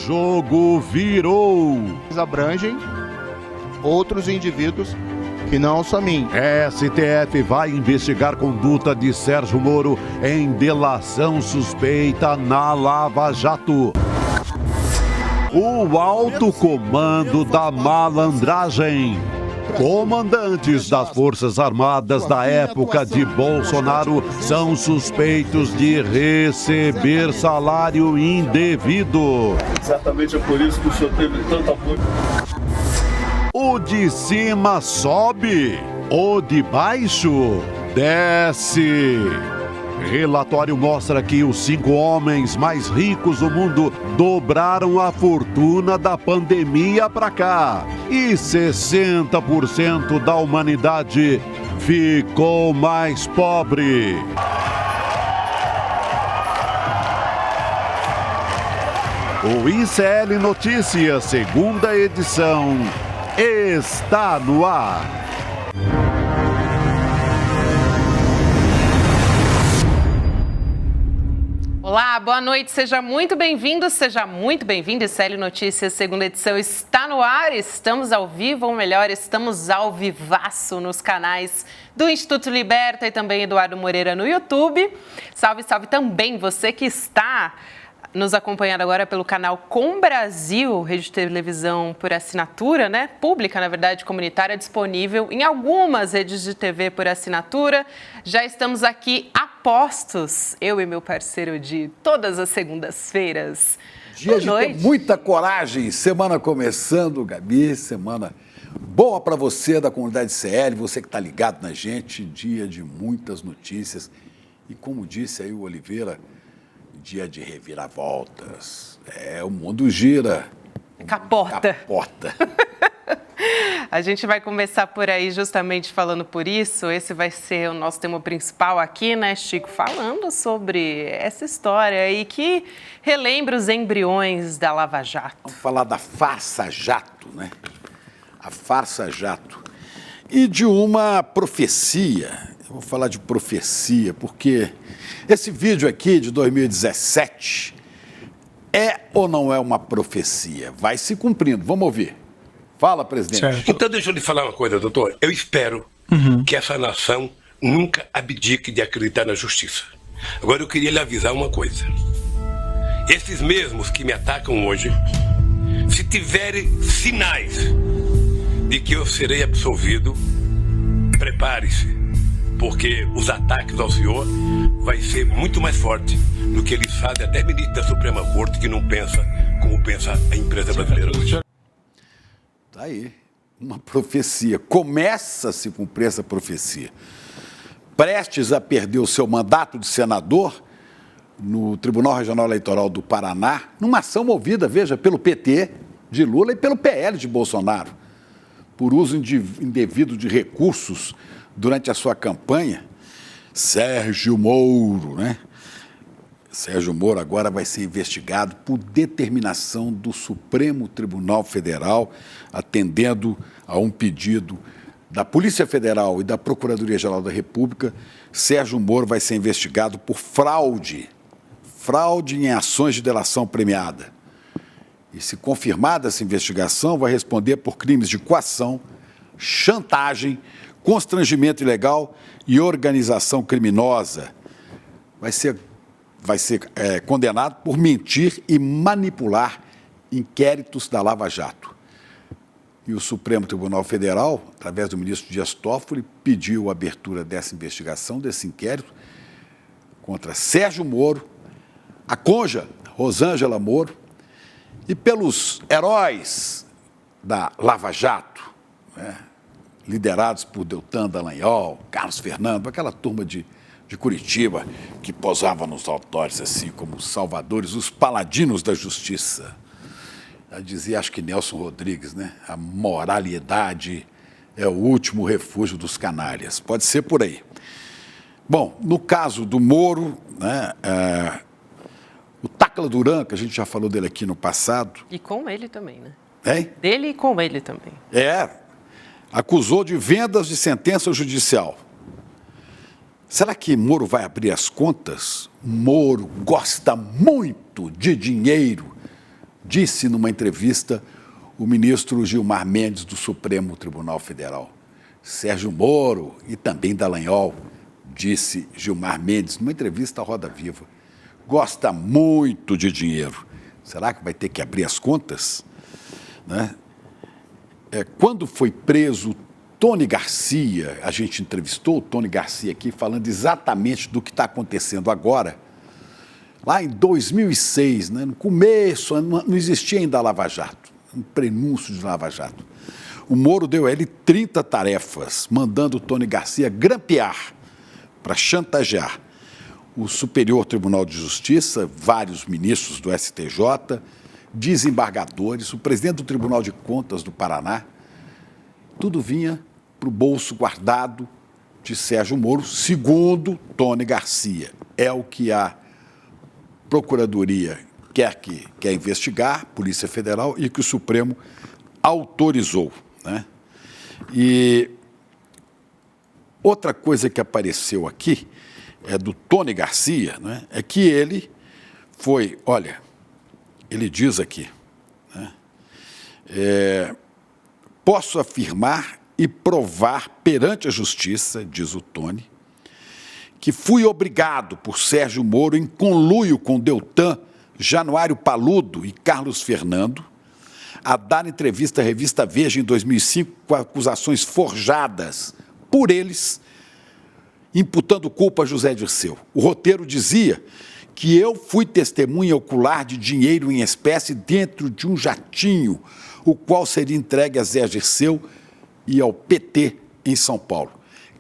jogo virou. Abrangem outros indivíduos que não só mim. STF vai investigar conduta de Sérgio Moro em delação suspeita na Lava Jato. O alto comando da malandragem. Comandantes das Forças Armadas da época de Bolsonaro são suspeitos de receber salário indevido. Exatamente é por isso que o senhor teve tanto apoio. O de cima sobe, o de baixo desce. Relatório mostra que os 5 homens mais ricos do mundo dobraram a fortuna da pandemia para cá. E 60% da humanidade ficou mais pobre. O ICL Notícias, segunda edição, está no ar. Olá, boa noite, seja muito bem-vindo, seja muito bem-vindo. ICL Notícias, segunda edição, está no ar. Estamos ao vivo, ou melhor, estamos ao vivaço nos canais do Instituto Liberta e também Eduardo Moreira no YouTube. Salve, salve também você que está nos acompanhando agora pelo canal Com Brasil, rede de televisão por assinatura, né? Pública, na verdade, comunitária, disponível em algumas redes de TV por assinatura. Já estamos aqui a postos, eu e meu parceiro de todas as segundas-feiras. Dia de ter muita coragem, semana começando, Gabi, semana boa para você da comunidade CL, você que está ligado na gente, dia de muitas notícias. E como disse aí o Oliveira, dia de reviravoltas. O mundo gira. Capota. Capota. A gente vai começar por aí justamente falando por isso. Esse vai ser o nosso tema principal aqui, né, Chico? Falando sobre essa história aí que relembra os embriões da Lava Jato. Vamos falar da farsa jato, né? A farsa jato. E de uma profecia. Eu vou falar de profecia, porque esse vídeo aqui de 2017 é ou não é uma profecia? Vai se cumprindo. Vamos ouvir. Fala, presidente. Certo. Então, deixa eu lhe falar uma coisa, doutor. Eu espero que essa nação nunca abdique de acreditar na justiça. Agora, eu queria lhe avisar uma coisa. Esses mesmos que me atacam hoje, se tiverem sinais de que eu serei absolvido, prepare-se, porque os ataques ao senhor vai ser muito mais forte do que eles fazem até ministro da Suprema Corte, que não pensa como pensa a empresa brasileira hoje. Tá aí, uma profecia. Começa a se cumprir essa profecia. Prestes a perder o seu mandato de senador no Tribunal Regional Eleitoral do Paraná, numa ação movida, veja, pelo PT de Lula e pelo PL de Bolsonaro, por uso indevido de recursos durante a sua campanha. Sérgio Moro, né? Sérgio Moro agora vai ser investigado por determinação do Supremo Tribunal Federal, atendendo a um pedido da Polícia Federal e da Procuradoria-Geral da República. Sérgio Moro vai ser investigado por fraude em ações de delação premiada. E, se confirmada essa investigação, vai responder por crimes de coação, chantagem, constrangimento ilegal e organização criminosa. Vai ser condenado por mentir e manipular inquéritos da Lava Jato. E o Supremo Tribunal Federal, através do ministro Dias Toffoli, pediu a abertura dessa investigação, desse inquérito, contra Sérgio Moro, a cônjuge Rosângela Moro, e pelos heróis da Lava Jato, né, liderados por Deltan Dallagnol, Carlos Fernando, aquela turma de Curitiba, que posava nos autórios assim como os salvadores, os paladinos da justiça. Já dizia, acho que Nelson Rodrigues, né? A moralidade é o último refúgio dos canalhas. Pode ser por aí. Bom, no caso do Moro, né, o Tacla Duran, que a gente já falou dele aqui no passado. E com ele também, né? Hein? Dele e com ele também. Acusou de vendas de sentença judicial. Será que Moro vai abrir as contas? Moro gosta muito de dinheiro disse numa entrevista o ministro Gilmar Mendes do Supremo Tribunal Federal. Sérgio Moro e também Dallagnol, disse Gilmar Mendes numa entrevista à Roda Viva, gosta muito de dinheiro. Será que vai ter que abrir as contas? Né? Quando foi preso Tony Garcia, a gente entrevistou o Tony Garcia aqui falando exatamente do que está acontecendo agora. Lá em 2006, né, no começo, não existia ainda a Lava Jato, um prenúncio de Lava Jato. O Moro deu a ele 30 tarefas, mandando o Tony Garcia grampear para chantagear o Superior Tribunal de Justiça, vários ministros do STJ, desembargadores, o presidente do Tribunal de Contas do Paraná. Tudo vinha para o bolso guardado de Sérgio Moro, segundo Tony Garcia. É o que a Procuradoria quer investigar, Polícia Federal, e que o Supremo autorizou. Né? E outra coisa que apareceu aqui é do Tony Garcia, né? É que ele foi, olha, ele diz aqui, né? Posso afirmar e provar perante a Justiça, diz o Tony, que fui obrigado por Sérgio Moro, em conluio com Deltan, Januário Paludo e Carlos Fernando, a dar entrevista à revista Veja em 2005 com acusações forjadas por eles, imputando culpa a José Dirceu. O roteiro dizia que eu fui testemunha ocular de dinheiro em espécie dentro de um jatinho, o qual seria entregue a Zé Dirceu e ao PT em São Paulo.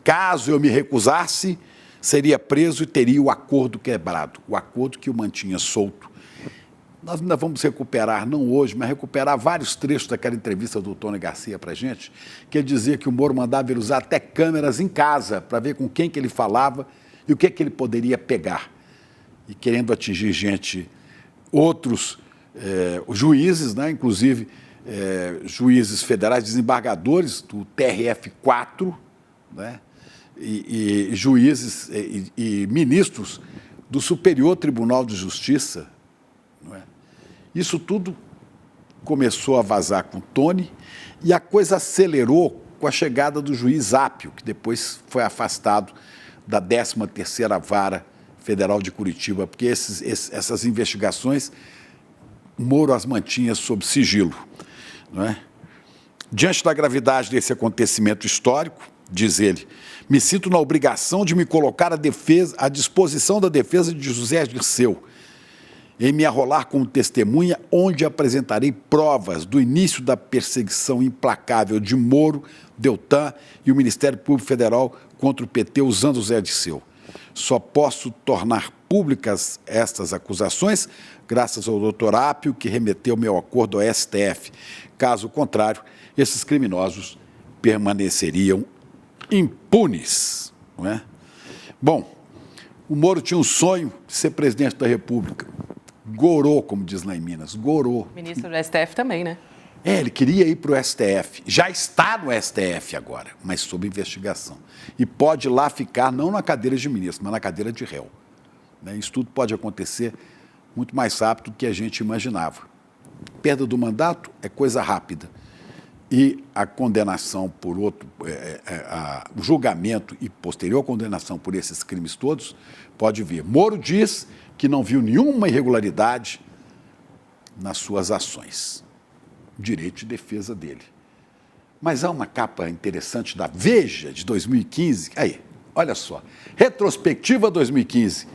Caso eu me recusasse, seria preso e teria o acordo quebrado, o acordo que o mantinha solto. Nós ainda vamos recuperar, não hoje, mas recuperar vários trechos daquela entrevista do Tony Garcia para a gente, que ele dizia que o Moro mandava ele usar até câmeras em casa para ver com quem que ele falava e o que ele poderia pegar. E querendo atingir gente, outros juízes, né, inclusive juízes federais, desembargadores do TRF4, né, e juízes e ministros do Superior Tribunal de Justiça. Não é? Isso tudo começou a vazar com o Tony e a coisa acelerou com a chegada do juiz Ápio, que depois foi afastado da 13ª Vara Federal de Curitiba, porque essas investigações, Moro as mantinha sob sigilo. Não é? Diante da gravidade desse acontecimento histórico, diz ele, me sinto na obrigação de me colocar à disposição da defesa de José Dirceu, em me arrolar como testemunha, onde apresentarei provas do início da perseguição implacável de Moro, Deltan e o Ministério Público Federal contra o PT usando José Dirceu. Só posso tornar públicas estas acusações graças ao doutor Ápio, que remeteu meu acordo ao STF. Caso contrário, esses criminosos permaneceriam impunes. Não é? Bom, o Moro tinha um sonho de ser presidente da República. Gorou, como diz lá em Minas, gorou. Ministro do STF também, né? Ele queria ir para o STF. Já está no STF agora, mas sob investigação. E pode lá ficar, não na cadeira de ministro, mas na cadeira de réu. Isso tudo pode acontecer muito mais rápido do que a gente imaginava. Perda do mandato é coisa rápida. E a condenação por outro, o julgamento e posterior condenação por esses crimes todos pode vir. Moro diz que não viu nenhuma irregularidade nas suas ações. Direito de defesa dele. Mas há uma capa interessante da Veja de 2015. Aí, olha só. Retrospectiva 2015.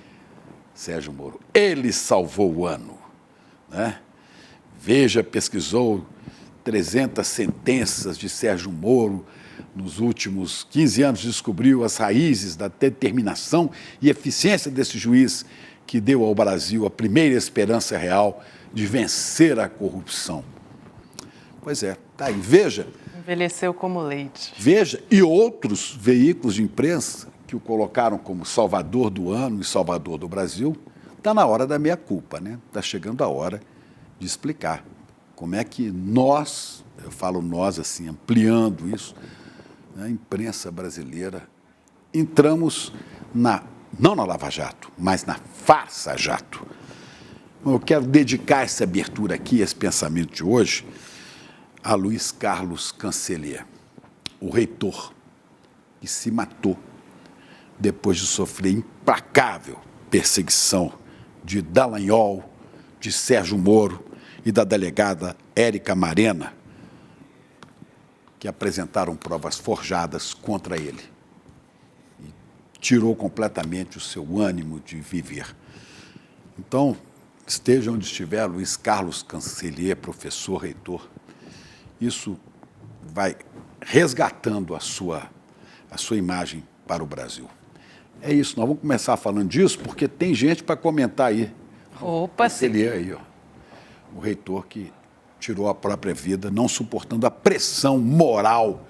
Sérgio Moro. Ele salvou o ano. Né? Veja pesquisou 300 sentenças de Sérgio Moro nos últimos 15 anos, descobriu as raízes da determinação e eficiência desse juiz que deu ao Brasil a primeira esperança real de vencer a corrupção. Pois é, tá aí, Veja. Envelheceu como leite. Veja, e outros veículos de imprensa que o colocaram como salvador do ano e salvador do Brasil, está na hora da meia-culpa, né? Está chegando a hora de explicar como é que nós, eu falo nós assim, ampliando isso, a imprensa brasileira, entramos não na Lava Jato, mas na farsa jato. Eu quero dedicar essa abertura aqui, esse pensamento de hoje, a Luiz Carlos Cancellier, o reitor que se matou depois de sofrer implacável perseguição de Dallagnol, de Sérgio Moro e da delegada Érica Marena, que apresentaram provas forjadas contra ele. E tirou completamente o seu ânimo de viver. Então, esteja onde estiver, Luiz Carlos Cancellier, professor, reitor, isso vai resgatando a sua imagem para o Brasil. É isso, nós vamos começar falando disso, porque tem gente para comentar aí. Opa, sim. Cancellier aí, ó, o reitor que tirou a própria vida, não suportando a pressão moral,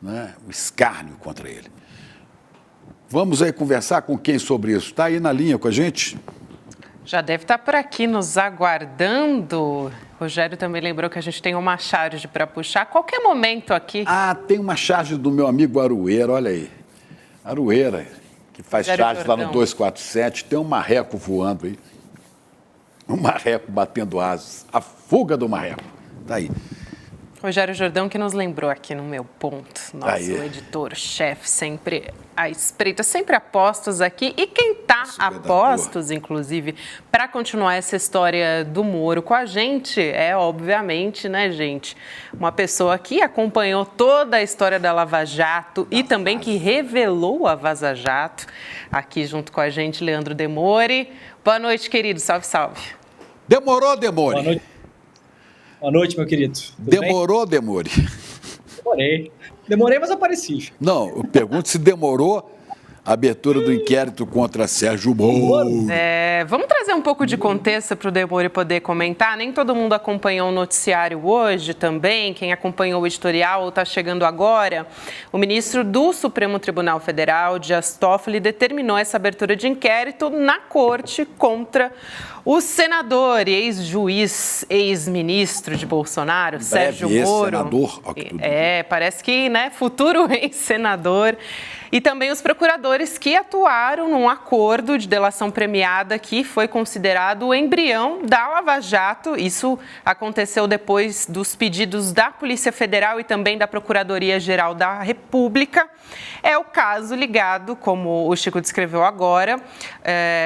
né, o escárnio contra ele. Vamos aí conversar com quem sobre isso? Está aí na linha com a gente? Já deve estar por aqui nos aguardando. Rogério também lembrou que a gente tem uma charge para puxar a qualquer momento aqui. Ah, tem uma charge do meu amigo Arueira, olha aí. Arueira, que faz charge lá no 247, tem um marreco voando aí. Um marreco batendo asas. A fuga do marreco. Tá aí. Rogério Jordão que nos lembrou aqui no Meu Ponto, nosso editor-chefe, sempre à espreita, sempre a postos aqui. E quem está a postos, inclusive, para continuar essa história do Moro com a gente, é obviamente, né, gente, uma pessoa que acompanhou toda a história da Lava Jato e também que revelou a Vaza Jato, aqui junto com a gente, Leandro Demore. Boa noite, querido. Salve, salve. Demorou, Demore? Boa noite. Boa noite, meu querido. Tudo demorou, bem? Demore? Demorei, mas apareci. Não, eu pergunto se demorou a abertura do inquérito contra Sérgio Moro. Vamos trazer um pouco de contexto para o Demore poder comentar. Nem todo mundo acompanhou o noticiário hoje também. Quem acompanhou o editorial ou está chegando agora. O ministro do Supremo Tribunal Federal, Dias Toffoli, determinou essa abertura de inquérito na corte contra o senador e ex-juiz, ex-ministro de Bolsonaro, Sérgio Moro. Senador, parece que, né, futuro ex-senador. E também os procuradores que atuaram num acordo de delação premiada que foi considerado o embrião da Lava Jato. Isso aconteceu depois dos pedidos da Polícia Federal e também da Procuradoria-Geral da República. É o caso ligado, como o Chico descreveu agora,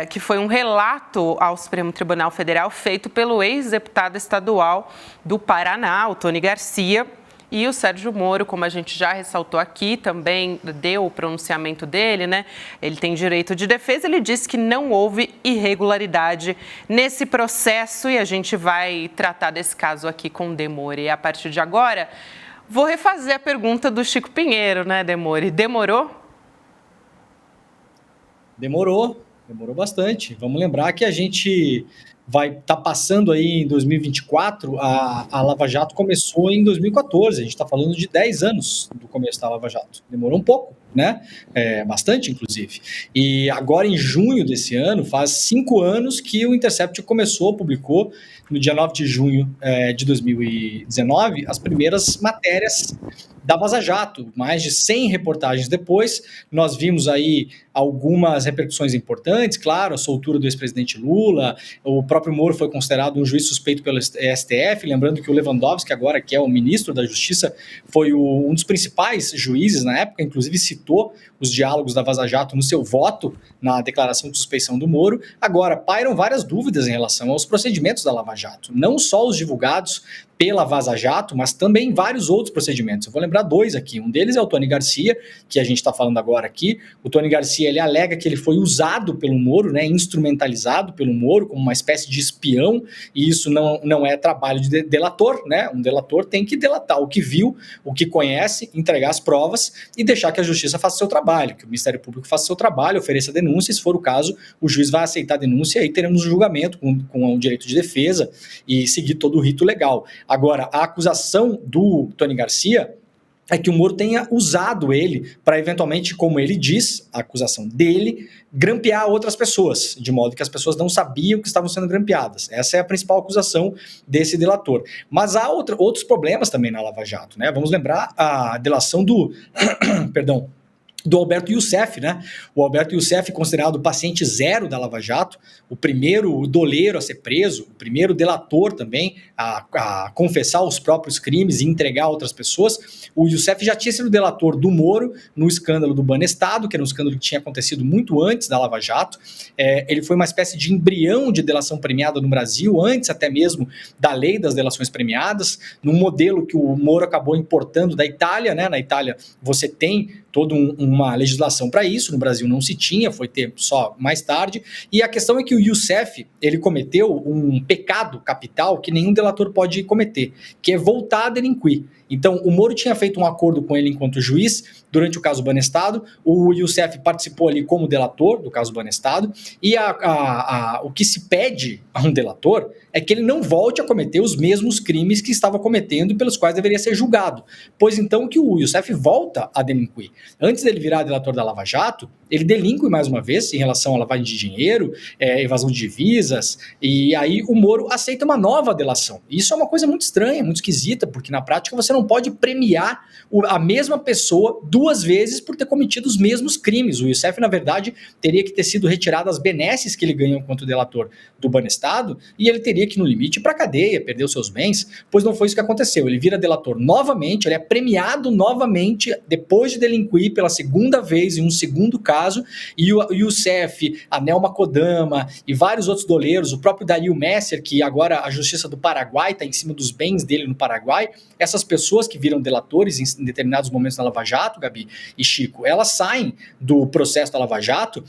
que foi um relato ao Supremo Tribunal Federal feito pelo ex-deputado estadual do Paraná, o Tony Garcia. E o Sérgio Moro, como a gente já ressaltou aqui, também deu o pronunciamento dele, né? Ele tem direito de defesa, ele disse que não houve irregularidade nesse processo e a gente vai tratar desse caso aqui com o Demore. E a partir de agora, vou refazer a pergunta do Chico Pinheiro, né, Demore? Demorou? Demorou bastante. Vamos lembrar que a gente vai estar passando aí em 2024, a Lava Jato começou em 2014, a gente está falando de 10 anos do começo da Lava Jato, demorou um pouco, né? Bastante, inclusive. E agora, em junho desse ano, faz 5 anos que o Intercept publicou, no dia 9 de junho de 2019, as primeiras matérias da Vaza Jato. Mais de 100 reportagens depois, nós vimos aí algumas repercussões importantes, claro, a soltura do ex-presidente Lula, o próprio Moro foi considerado um juiz suspeito pelo STF, lembrando que o Lewandowski, agora que é o ministro da Justiça, foi um dos principais juízes na época, inclusive citou os diálogos da Vaza Jato no seu voto na declaração de suspeição do Moro. Agora, pairam várias dúvidas em relação aos procedimentos da Lava Jato, não só os divulgados pela Vaza Jato, mas também vários outros procedimentos. Eu vou lembrar 2 aqui. Um deles é o Tony Garcia, que a gente está falando agora aqui. O Tony Garcia, ele alega que ele foi usado pelo Moro, né, instrumentalizado pelo Moro, como uma espécie de espião, e isso não é trabalho de delator, né? Um delator tem que delatar o que viu, o que conhece, entregar as provas e deixar que a Justiça faça seu trabalho, que o Ministério Público faça seu trabalho, ofereça denúncia, e se for o caso, o juiz vai aceitar a denúncia e aí teremos um julgamento com o direito de defesa e seguir todo o rito legal. Agora, a acusação do Tony Garcia é que o Moro tenha usado ele para, eventualmente, como ele diz, a acusação dele, grampear outras pessoas, de modo que as pessoas não sabiam que estavam sendo grampeadas. Essa é a principal acusação desse delator. Mas há outros problemas também na Lava Jato, né? Vamos lembrar a delação do do Alberto Youssef, né? O Alberto Youssef, considerado o paciente zero da Lava Jato, o primeiro doleiro a ser preso, o primeiro delator também a confessar os próprios crimes e entregar a outras pessoas. O Youssef já tinha sido delator do Moro no escândalo do Banestado, que era um escândalo que tinha acontecido muito antes da Lava Jato. Ele foi uma espécie de embrião de delação premiada no Brasil, antes até mesmo da lei das delações premiadas, num modelo que o Moro acabou importando da Itália, né? Na Itália você tem toda uma legislação para isso, no Brasil não se tinha, foi ter só mais tarde, e a questão é que o Youssef, ele cometeu um pecado capital que nenhum delator pode cometer, que é voltar a delinquir. Então, o Moro tinha feito um acordo com ele enquanto juiz durante o caso Banestado, o Youssef participou ali como delator do caso Banestado, e o que se pede a um delator é que ele não volte a cometer os mesmos crimes que estava cometendo e pelos quais deveria ser julgado, pois então que o Youssef volta a delinquir. Antes dele virar delator da Lava Jato, ele delinque mais uma vez em relação à lavagem de dinheiro, evasão de divisas, e aí o Moro aceita uma nova delação. Isso é uma coisa muito estranha, muito esquisita, porque na prática você não pode premiar a mesma pessoa duas vezes por ter cometido os mesmos crimes. O Youssef, na verdade, teria que ter sido retirado as benesses que ele ganhou enquanto delator do Banestado, e ele teria que, no limite, ir para a cadeia, perder os seus bens, pois não foi isso que aconteceu. Ele vira delator novamente, ele é premiado novamente depois de delinquir pela segunda vez em um segundo caso, e o Youssef, a Nelma Kodama e vários outros doleiros, o próprio Dario Messer, que agora a Justiça do Paraguai está em cima dos bens dele no Paraguai, essas pessoas que viram delatores em determinados momentos na Lava Jato, Gabi e Chico, elas saem do processo da Lava Jato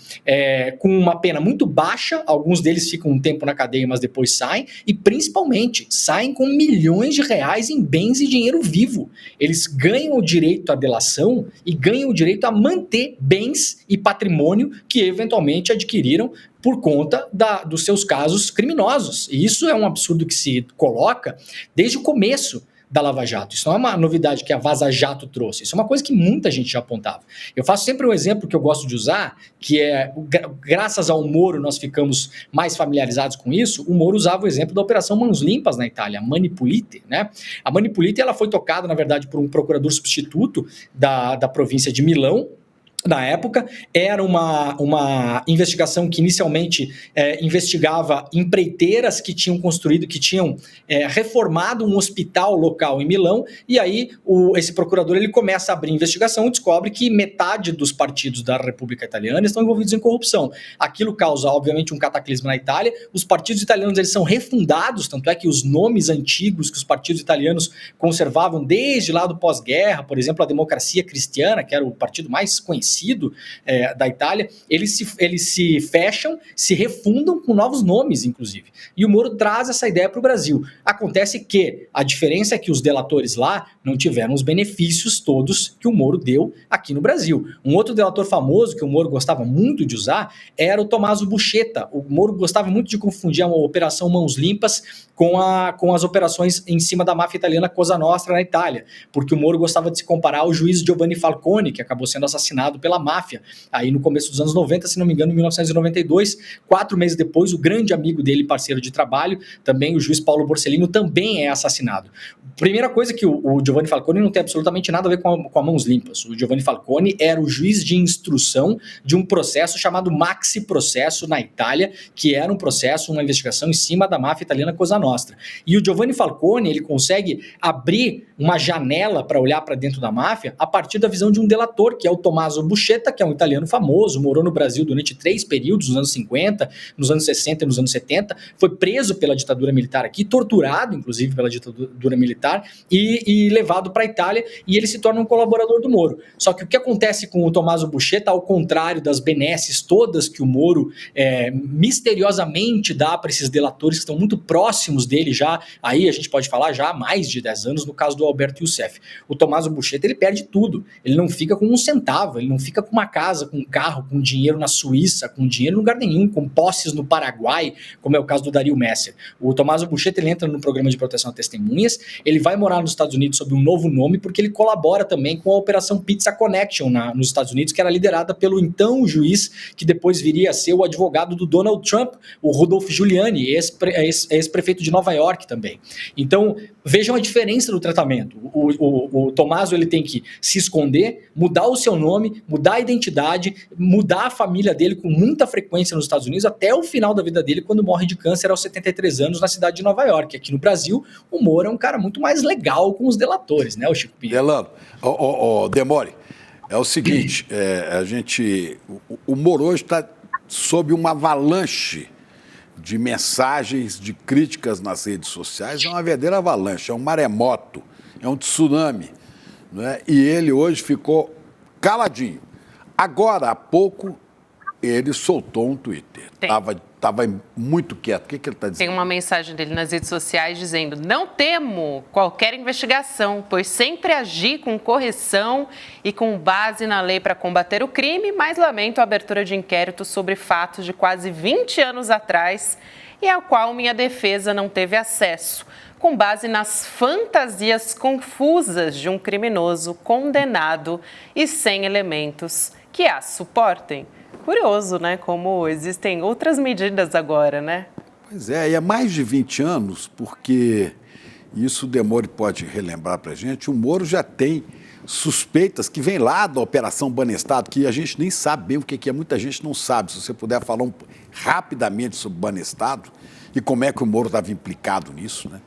com uma pena muito baixa, alguns deles ficam um tempo na cadeia, mas depois saem, e principalmente saem com milhões de reais em bens e dinheiro vivo. Eles ganham o direito à delação e ganham o direito a manter bens e patrimônio que eventualmente adquiriram por conta dos seus casos criminosos. E isso é um absurdo que se coloca desde o começo da Lava Jato. Isso não é uma novidade que a Vaza Jato trouxe, isso é uma coisa que muita gente já apontava. Eu faço sempre um exemplo que eu gosto de usar, que é, graças ao Moro nós ficamos mais familiarizados com isso. O Moro usava o exemplo da Operação Mãos Limpas na Itália, a Mani Pulite, né? A Mani Pulite, ela foi tocada, na verdade, por um procurador substituto da província de Milão. Na época, era uma investigação que inicialmente investigava empreiteiras que tinham construído, que tinham reformado um hospital local em Milão, e aí esse procurador ele começa a abrir investigação e descobre que metade dos partidos da República Italiana estão envolvidos em corrupção. Aquilo causa, obviamente, um cataclismo na Itália. Os partidos italianos eles são refundados, tanto é que os nomes antigos que os partidos italianos conservavam desde lá do pós-guerra, por exemplo, a Democracia Cristiana, que era o partido mais conhecido da Itália, eles se fecham, se refundam com novos nomes, inclusive. E o Moro traz essa ideia para o Brasil. Acontece que a diferença é que os delatores lá não tiveram os benefícios todos que o Moro deu aqui no Brasil. Um outro delator famoso que o Moro gostava muito de usar era o Tommaso Buscetta. O Moro gostava muito de confundir a Operação Mãos Limpas com as operações em cima da máfia italiana Cosa Nostra na Itália, porque o Moro gostava de se comparar ao juiz Giovanni Falcone, que acabou sendo assassinado pela máfia, aí no começo dos anos 90, se não me engano, em 1992, 4 meses depois, o grande amigo dele, parceiro de trabalho, também o juiz Paulo Borsellino, também é assassinado. Primeira coisa que o Giovanni Falcone não tem absolutamente nada a ver com a Mãos Limpas. O Giovanni Falcone era o juiz de instrução de um processo chamado Maxi Processo na Itália, que era um processo, uma investigação em cima da máfia italiana Cosa Nostra. E o Giovanni Falcone, ele consegue abrir uma janela para olhar para dentro da máfia a partir da visão de um delator, que é o Tommaso Buscetta, que é um italiano famoso, morou no Brasil durante 3 períodos, nos anos 50, nos anos 60 e nos anos 70, foi preso pela ditadura militar aqui, torturado, inclusive, pela ditadura militar, e levado para a Itália, e ele se torna um colaborador do Moro. Só que o que acontece com o Tommaso Buscetta, ao contrário das benesses todas que o Moro misteriosamente dá para esses delatores que estão muito próximos dele já, aí a gente pode falar já há mais de 10 anos, no caso do Alberto Youssef. O Tommaso Buscetta, ele perde tudo, ele não fica com um centavo, ele não fica com uma casa, com um carro, com dinheiro na Suíça, com dinheiro em lugar nenhum, com posses no Paraguai, como é o caso do Dario Messer. O Tommaso Buscetta, ele entra no programa de proteção a testemunhas, ele vai morar nos Estados Unidos sob um novo nome, porque ele colabora também com a Operação Pizza Connection nos Estados Unidos, que era liderada pelo então juiz, que depois viria a ser o advogado do Donald Trump, o Rudolph Giuliani, ex-prefeito de Nova York também. Então, vejam a diferença do tratamento. O Tommaso, ele tem que se esconder, mudar o seu nome, mudar a identidade, mudar a família dele com muita frequência nos Estados Unidos até o final da vida dele, quando morre de câncer aos 73 anos na cidade de Nova York. Aqui no Brasil, o Moro é um cara muito mais legal com os delatores, né, o Chico Pinheiro? Delano, Demore, é o seguinte, o Moro hoje está sob uma avalanche de mensagens, de críticas nas redes sociais, é uma verdadeira avalanche, é um maremoto, é um tsunami, né? E ele hoje ficou caladinho. Agora, há pouco, ele soltou um Twitter. Estava muito quieto. O que ele está dizendo? Tem uma mensagem dele nas redes sociais dizendo: não temo qualquer investigação, pois sempre agi com correção e com base na lei para combater o crime, mas lamento a abertura de inquérito sobre fatos de quase 20 anos atrás e ao qual minha defesa não teve acesso, com base nas fantasias confusas de um criminoso condenado e sem elementos que a suportem. Curioso, né? Como existem outras medidas agora, né? Pois é, e há mais de 20 anos, porque isso o Demore pode relembrar para a gente, o Moro já tem suspeitas que vêm lá da Operação Banestado, que a gente nem sabe bem o que é, muita gente não sabe. Se você puder falar rapidamente sobre Banestado e como é que o Moro estava implicado nisso, né?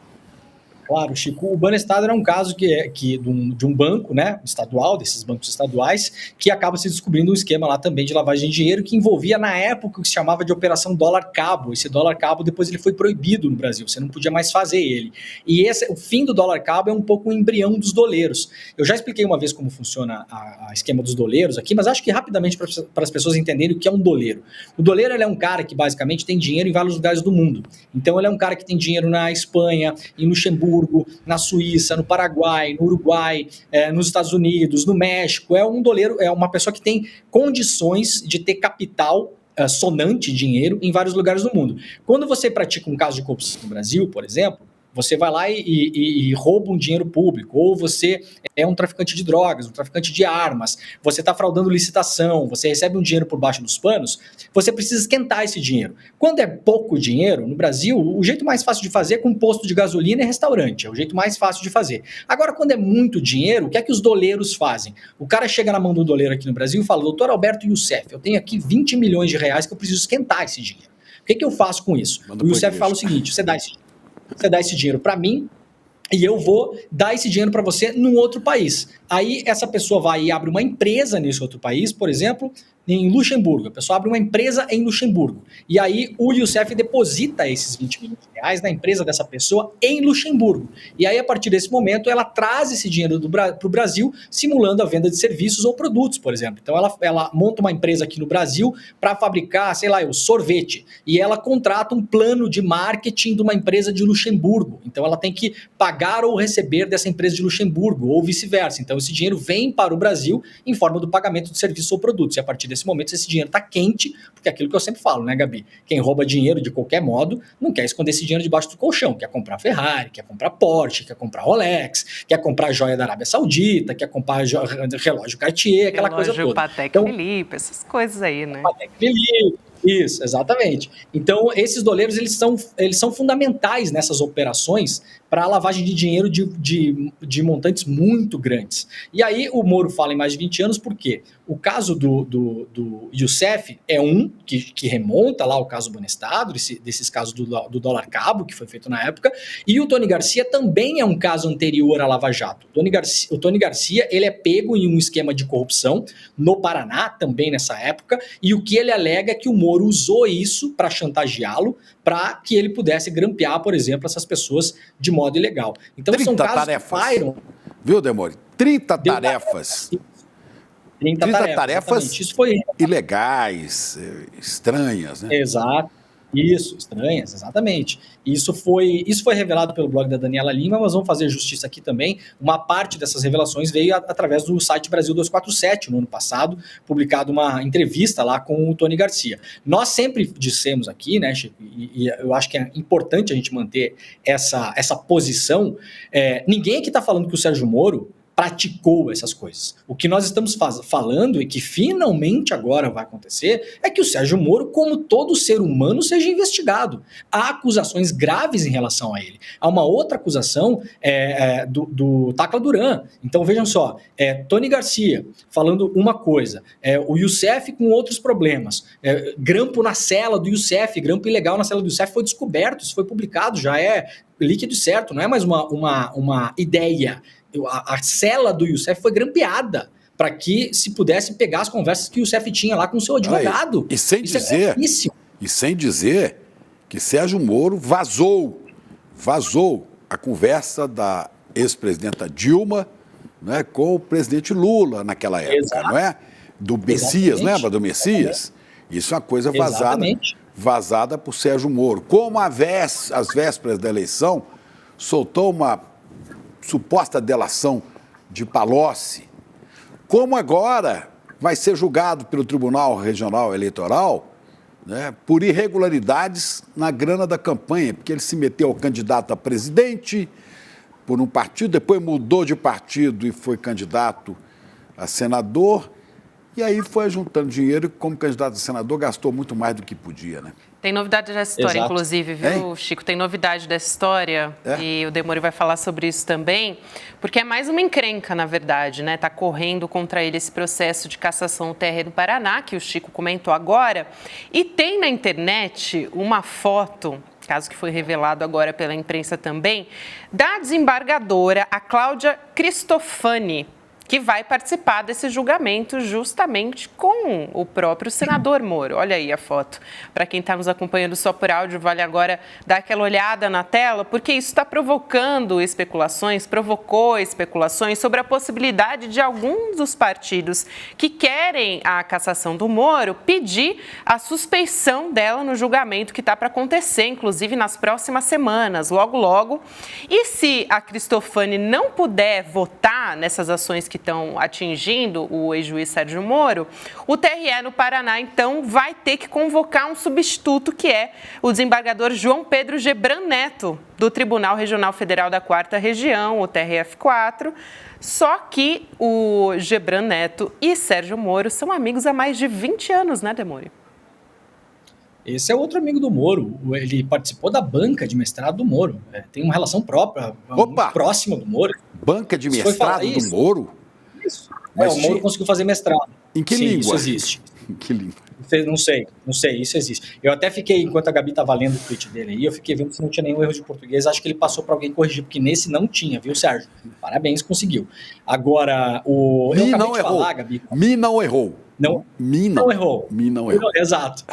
Claro, Chico, o Banestado era um caso de um banco, né, estadual, desses bancos estaduais, que acaba se descobrindo um esquema lá também de lavagem de dinheiro que envolvia, na época, o que se chamava de Operação Dólar Cabo. Esse Dólar Cabo, depois ele foi proibido no Brasil, você não podia mais fazer ele. E o fim do Dólar Cabo é um pouco o embrião dos doleiros. Eu já expliquei uma vez como funciona a esquema dos doleiros aqui, mas acho que rapidamente para as pessoas entenderem o que é um doleiro. O doleiro, ele é um cara que basicamente tem dinheiro em vários lugares do mundo. Então ele é um cara que tem dinheiro na Espanha, em Luxemburgo, na Suíça, no Paraguai, no Uruguai, nos Estados Unidos, no México. É um doleiro, é uma pessoa que tem condições de ter capital sonante, dinheiro, em vários lugares do mundo. Quando você pratica um caso de corrupção no Brasil, por exemplo, você vai lá e rouba um dinheiro público, ou você é um traficante de drogas, um traficante de armas, você está fraudando licitação, você recebe um dinheiro por baixo dos panos, você precisa esquentar esse dinheiro. Quando é pouco dinheiro, no Brasil, o jeito mais fácil de fazer é com posto de gasolina e restaurante, é o jeito mais fácil de fazer. Agora, quando é muito dinheiro, o que é que os doleiros fazem? O cara chega na mão do doleiro aqui no Brasil e fala: doutor Alberto Youssef, eu tenho aqui 20 milhões de reais que eu preciso esquentar esse dinheiro. O que eu faço com isso? O Youssef fala o seguinte: você dá esse dinheiro para mim e eu vou dar esse dinheiro para você num outro país. Aí essa pessoa vai e abre uma empresa nesse outro país, por exemplo, em Luxemburgo. A pessoa abre uma empresa em Luxemburgo. E aí o Youssef deposita esses 20 milhões de reais na empresa dessa pessoa em Luxemburgo. E aí, a partir desse momento, ela traz esse dinheiro para o Brasil, simulando a venda de serviços ou produtos, por exemplo. Então, ela monta uma empresa aqui no Brasil para fabricar, sei lá, o sorvete. E ela contrata um plano de marketing de uma empresa de Luxemburgo. Então, ela tem que pagar ou receber dessa empresa de Luxemburgo, ou vice-versa. Então, esse dinheiro vem para o Brasil em forma do pagamento de serviços ou produtos. E a partir desse momento, esse dinheiro está quente, porque é aquilo que eu sempre falo, né, Gabi? Quem rouba dinheiro de qualquer modo não quer esconder esse dinheiro debaixo do colchão, quer comprar Ferrari, quer comprar Porsche, quer comprar Rolex, quer comprar joia da Arábia Saudita, quer comprar relógio Cartier, aquela coisa toda. Patek Philippe, essas coisas aí, né? Patek Philippe. Isso, exatamente. Então, esses doleiros, eles são fundamentais nessas operações para a lavagem de dinheiro de montantes muito grandes. E aí, o Moro fala em mais de 20 anos, por quê? O caso do Youssef é um que remonta lá ao caso Banestado, desses casos do Dólar Cabo, que foi feito na época, e o Tony Garcia também é um caso anterior à Lava Jato. O Tony Garcia, ele é pego em um esquema de corrupção no Paraná, também nessa época, e o que ele alega é que o Moro usou isso para chantageá-lo, para que ele pudesse grampear, por exemplo, essas pessoas de modo ilegal. Então, são casos tarefas. que pairam... Viu, Demore? 30 tarefas. 30 tarefas isso foi ilegais, estranhas, né? Exato. Isso, estranhas, exatamente. Isso foi revelado pelo blog da Daniela Lima, mas vamos fazer justiça aqui também. Uma parte dessas revelações veio através do site Brasil 247, no ano passado, publicado uma entrevista lá com o Tony Garcia. Nós sempre dissemos aqui, né, Chico, e eu acho que é importante a gente manter essa posição. Ninguém aqui está falando que o Sérgio Moro praticou essas coisas. O que nós estamos falando e que finalmente agora vai acontecer é que o Sérgio Moro, como todo ser humano, seja investigado. Há acusações graves em relação a ele. Há uma outra acusação do Tacla Duran. Então vejam só, Tony Garcia falando uma coisa, o Youssef com outros problemas, grampo na cela do Youssef, grampo ilegal na cela do Youssef foi descoberto, isso foi publicado, já é líquido certo, não é mais uma ideia. A cela do Youssef foi grampeada para que se pudesse pegar as conversas que o Youssef tinha lá com o seu advogado. E sem dizer que Sérgio Moro vazou a conversa da ex-presidenta Dilma, né, com o presidente Lula naquela época, Exato. Não é? Do Messias, Exatamente. lembra do Messias? Isso é uma coisa Exatamente. vazada por Sérgio Moro. Como às vésperas da eleição, soltou uma suposta delação de Palocci, como agora vai ser julgado pelo Tribunal Regional Eleitoral, né, por irregularidades na grana da campanha, porque ele se meteu ao candidato a presidente por um partido, depois mudou de partido e foi candidato a senador, e aí foi juntando dinheiro e, como candidato a senador, gastou muito mais do que podia, né? Tem novidade dessa história, Exato. inclusive, viu, Chico? Tem novidade dessa história e o Demori vai falar sobre isso também, porque é mais uma encrenca, na verdade, né? Está correndo contra ele esse processo de cassação no TRE do Paraná, que o Chico comentou agora, e tem na internet uma foto, caso que foi revelado agora pela imprensa também, da desembargadora, a Cláudia Cristofani, que vai participar desse julgamento justamente com o próprio senador Moro. Olha aí a foto. Para quem está nos acompanhando só por áudio, vale agora dar aquela olhada na tela, porque isso está provocou especulações sobre a possibilidade de alguns dos partidos que querem a cassação do Moro pedir a suspeição dela no julgamento que está para acontecer, inclusive nas próximas semanas, logo, logo. E se a Cristofani não puder votar nessas ações que estão atingindo o ex-juiz Sérgio Moro, o TRE no Paraná, então, vai ter que convocar um substituto, que é o desembargador João Pedro Gebran Neto, do Tribunal Regional Federal da 4ª Região, o TRF4. Só que o Gebran Neto e Sérgio Moro são amigos há mais de 20 anos, né, Demori? Esse é outro amigo do Moro. Ele participou da banca de mestrado do Moro. Tem uma relação própria, muito próxima do Moro. Banca de mestrado do Moro? Isso. Mas o Moro conseguiu fazer mestrado. Em que Sim, língua? Isso existe. Em que língua? Não sei, isso existe. Eu até fiquei, enquanto a Gabi estava lendo o tweet dele aí, eu fiquei vendo se não tinha nenhum erro de português. Acho que ele passou para alguém corrigir, porque nesse não tinha, viu, Sérgio? Parabéns, conseguiu. Agora, Mi não errou. Falar, Gabi. Mi não errou. Mi não errou. Exato.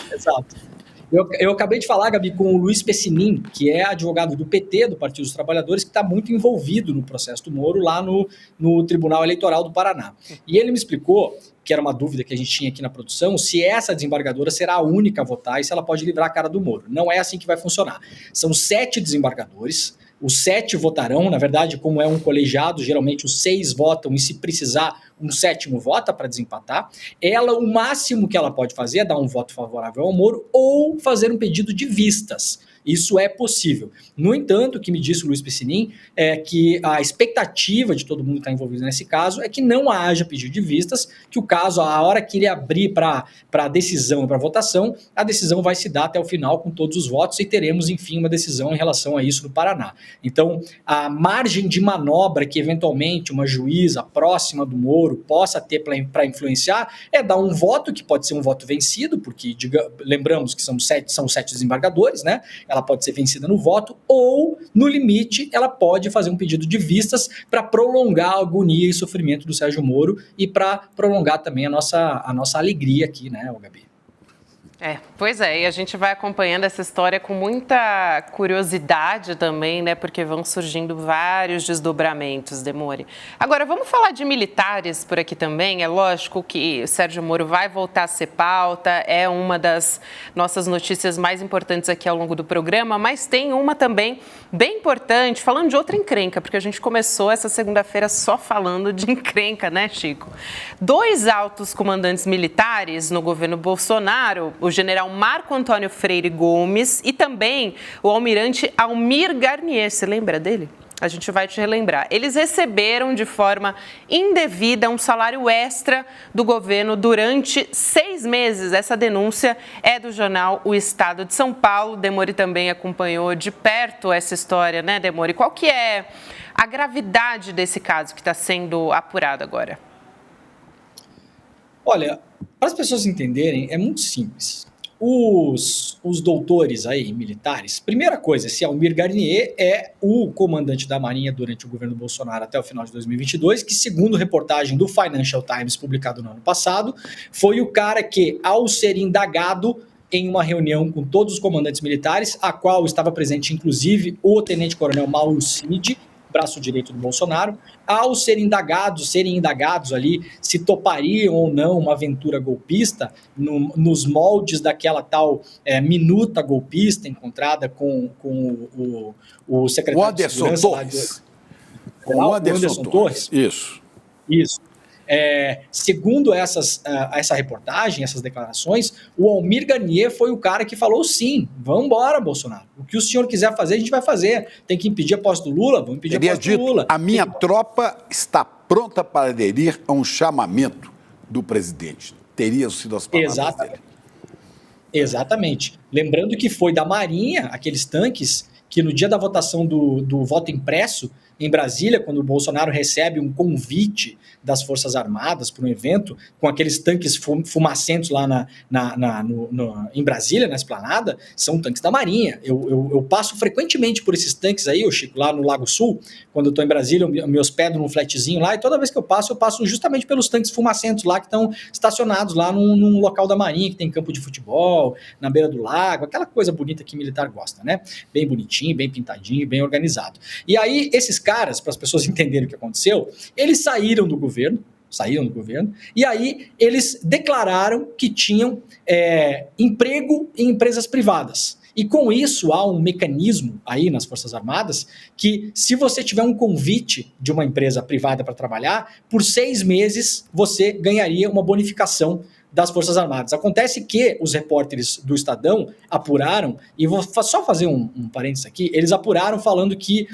Eu acabei de falar, Gabi, com o Luiz Pessinin, que é advogado do PT, do Partido dos Trabalhadores, que está muito envolvido no processo do Moro lá no Tribunal Eleitoral do Paraná. E ele me explicou, que era uma dúvida que a gente tinha aqui na produção, se essa desembargadora será a única a votar e se ela pode livrar a cara do Moro. Não é assim que vai funcionar. São 7 desembargadores. Os 7 votarão, na verdade, como é um colegiado, geralmente os 6 votam e, se precisar, um 7º vota para desempatar. Ela, o máximo que ela pode fazer é dar um voto favorável ao Moro ou fazer um pedido de vistas. Isso é possível. No entanto, o que me disse o Luiz Pessinin é que a expectativa de todo mundo que está envolvido nesse caso é que não haja pedido de vistas, que o caso, a hora que ele abrir para a decisão e para a votação, a decisão vai se dar até o final com todos os votos e teremos, enfim, uma decisão em relação a isso no Paraná. Então, a margem de manobra que, eventualmente, uma juíza próxima do Moro possa ter para influenciar é dar um voto, que pode ser um voto vencido, porque lembramos que são 7 desembargadores, né? Ela pode ser vencida no voto, ou, no limite, ela pode fazer um pedido de vistas para prolongar a agonia e sofrimento do Sérgio Moro e para prolongar também a nossa alegria aqui, né, Gabi? Pois é, e a gente vai acompanhando essa história com muita curiosidade também, né, porque vão surgindo vários desdobramentos, Demori. Agora, vamos falar de militares por aqui também. É lógico que o Sérgio Moro vai voltar a ser pauta, é uma das nossas notícias mais importantes aqui ao longo do programa, mas tem uma também bem importante, falando de outra encrenca, porque a gente começou essa segunda-feira só falando de encrenca, né, Chico? 2 altos comandantes militares no governo Bolsonaro, o general Marco Antônio Freire Gomes e também o almirante Almir Garnier. Você lembra dele? A gente vai te relembrar. Eles receberam de forma indevida um salário extra do governo durante 6 meses. Essa denúncia é do jornal O Estado de São Paulo. Demori também acompanhou de perto essa história, né, Demori? Qual que é a gravidade desse caso que está sendo apurado agora? Olha, para as pessoas entenderem, é muito simples. Os doutores aí, militares, primeira coisa, esse Almir Garnier é o comandante da Marinha durante o governo Bolsonaro até o final de 2022, que, segundo reportagem do Financial Times, publicado no ano passado, foi o cara que, ao ser indagado em uma reunião com todos os comandantes militares, a qual estava presente, inclusive, o tenente-coronel Mauro Cid, braço direito do Bolsonaro, ao serem indagados ali se topariam ou não uma aventura golpista nos moldes daquela tal minuta golpista encontrada com o secretário de Segurança. O Anderson Torres. Isso. Segundo essa reportagem, essas declarações, o Almir Garnier foi o cara que falou sim, vamos embora, Bolsonaro. O que o senhor quiser fazer, a gente vai fazer. Tem que impedir a posse do Lula, vamos impedir a posse do Lula. A minha tropa está pronta para aderir a um chamamento do presidente. Teriam sido as palavras dele. Exatamente. Lembrando que foi da Marinha, aqueles tanques, que no dia da votação do voto impresso, em Brasília, quando o Bolsonaro recebe um convite das Forças Armadas para um evento, com aqueles tanques fumacentos lá em Brasília, na Esplanada, são tanques da Marinha. Eu passo frequentemente por esses tanques aí, Chico, lá no Lago Sul, quando eu estou em Brasília, eu me hospedo num flatzinho lá, e toda vez que eu passo justamente pelos tanques fumacentos lá, que estão estacionados lá num local da Marinha, que tem campo de futebol, na beira do lago, aquela coisa bonita que militar gosta, né? Bem bonitinho, bem pintadinho, bem organizado. E aí, esses caras, para as pessoas entenderem o que aconteceu, eles saíram do governo, e aí eles declararam que tinham emprego em empresas privadas. E com isso há um mecanismo aí nas Forças Armadas que, se você tiver um convite de uma empresa privada para trabalhar, por 6 meses você ganharia uma bonificação das Forças Armadas. Acontece que os repórteres do Estadão apuraram, e vou só fazer um parênteses aqui, eles apuraram falando que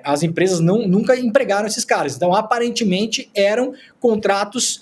as empresas nunca empregaram esses caras. Então, aparentemente, eram contratos,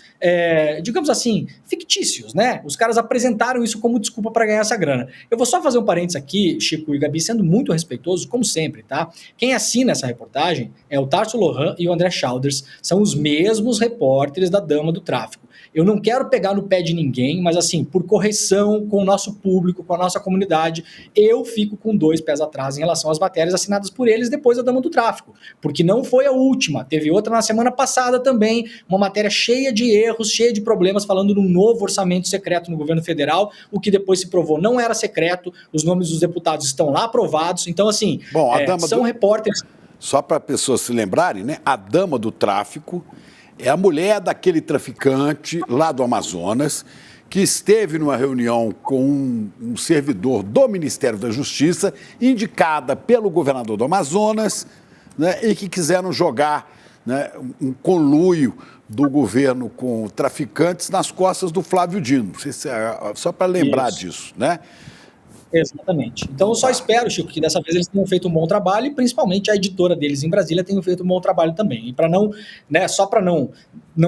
digamos assim, fictícios, né? Os caras apresentaram isso como desculpa para ganhar essa grana. Eu vou só fazer um parênteses aqui, Chico e Gabi, sendo muito respeitoso, como sempre, tá? Quem assina essa reportagem é o Tarso Lohan e o André Chalders, são os mesmos repórteres da Dama do Tráfico. Eu não quero pegar no pé de ninguém, mas assim, por correção com o nosso público, com a nossa comunidade, eu fico com 2 pés atrás em relação às matérias assinadas por eles depois da Dama do Tráfico, porque não foi a última, teve outra na semana passada também, uma matéria cheia de erros, cheia de problemas, falando num novo orçamento secreto no governo federal, o que depois se provou não era secreto, os nomes dos deputados estão lá aprovados, então assim, são repórteres... Só para as pessoas se lembrarem, né? A Dama do Tráfico é a mulher daquele traficante lá do Amazonas que esteve numa reunião com um servidor do Ministério da Justiça, indicada pelo governador do Amazonas, né, e que quiseram jogar, né, um conluio do governo com traficantes nas costas do Flávio Dino. Não sei se só para lembrar disso, né? Exatamente. Então eu só espero, Chico, que dessa vez eles tenham feito um bom trabalho e principalmente a editora deles em Brasília tenha feito um bom trabalho também. E para não, né, só para não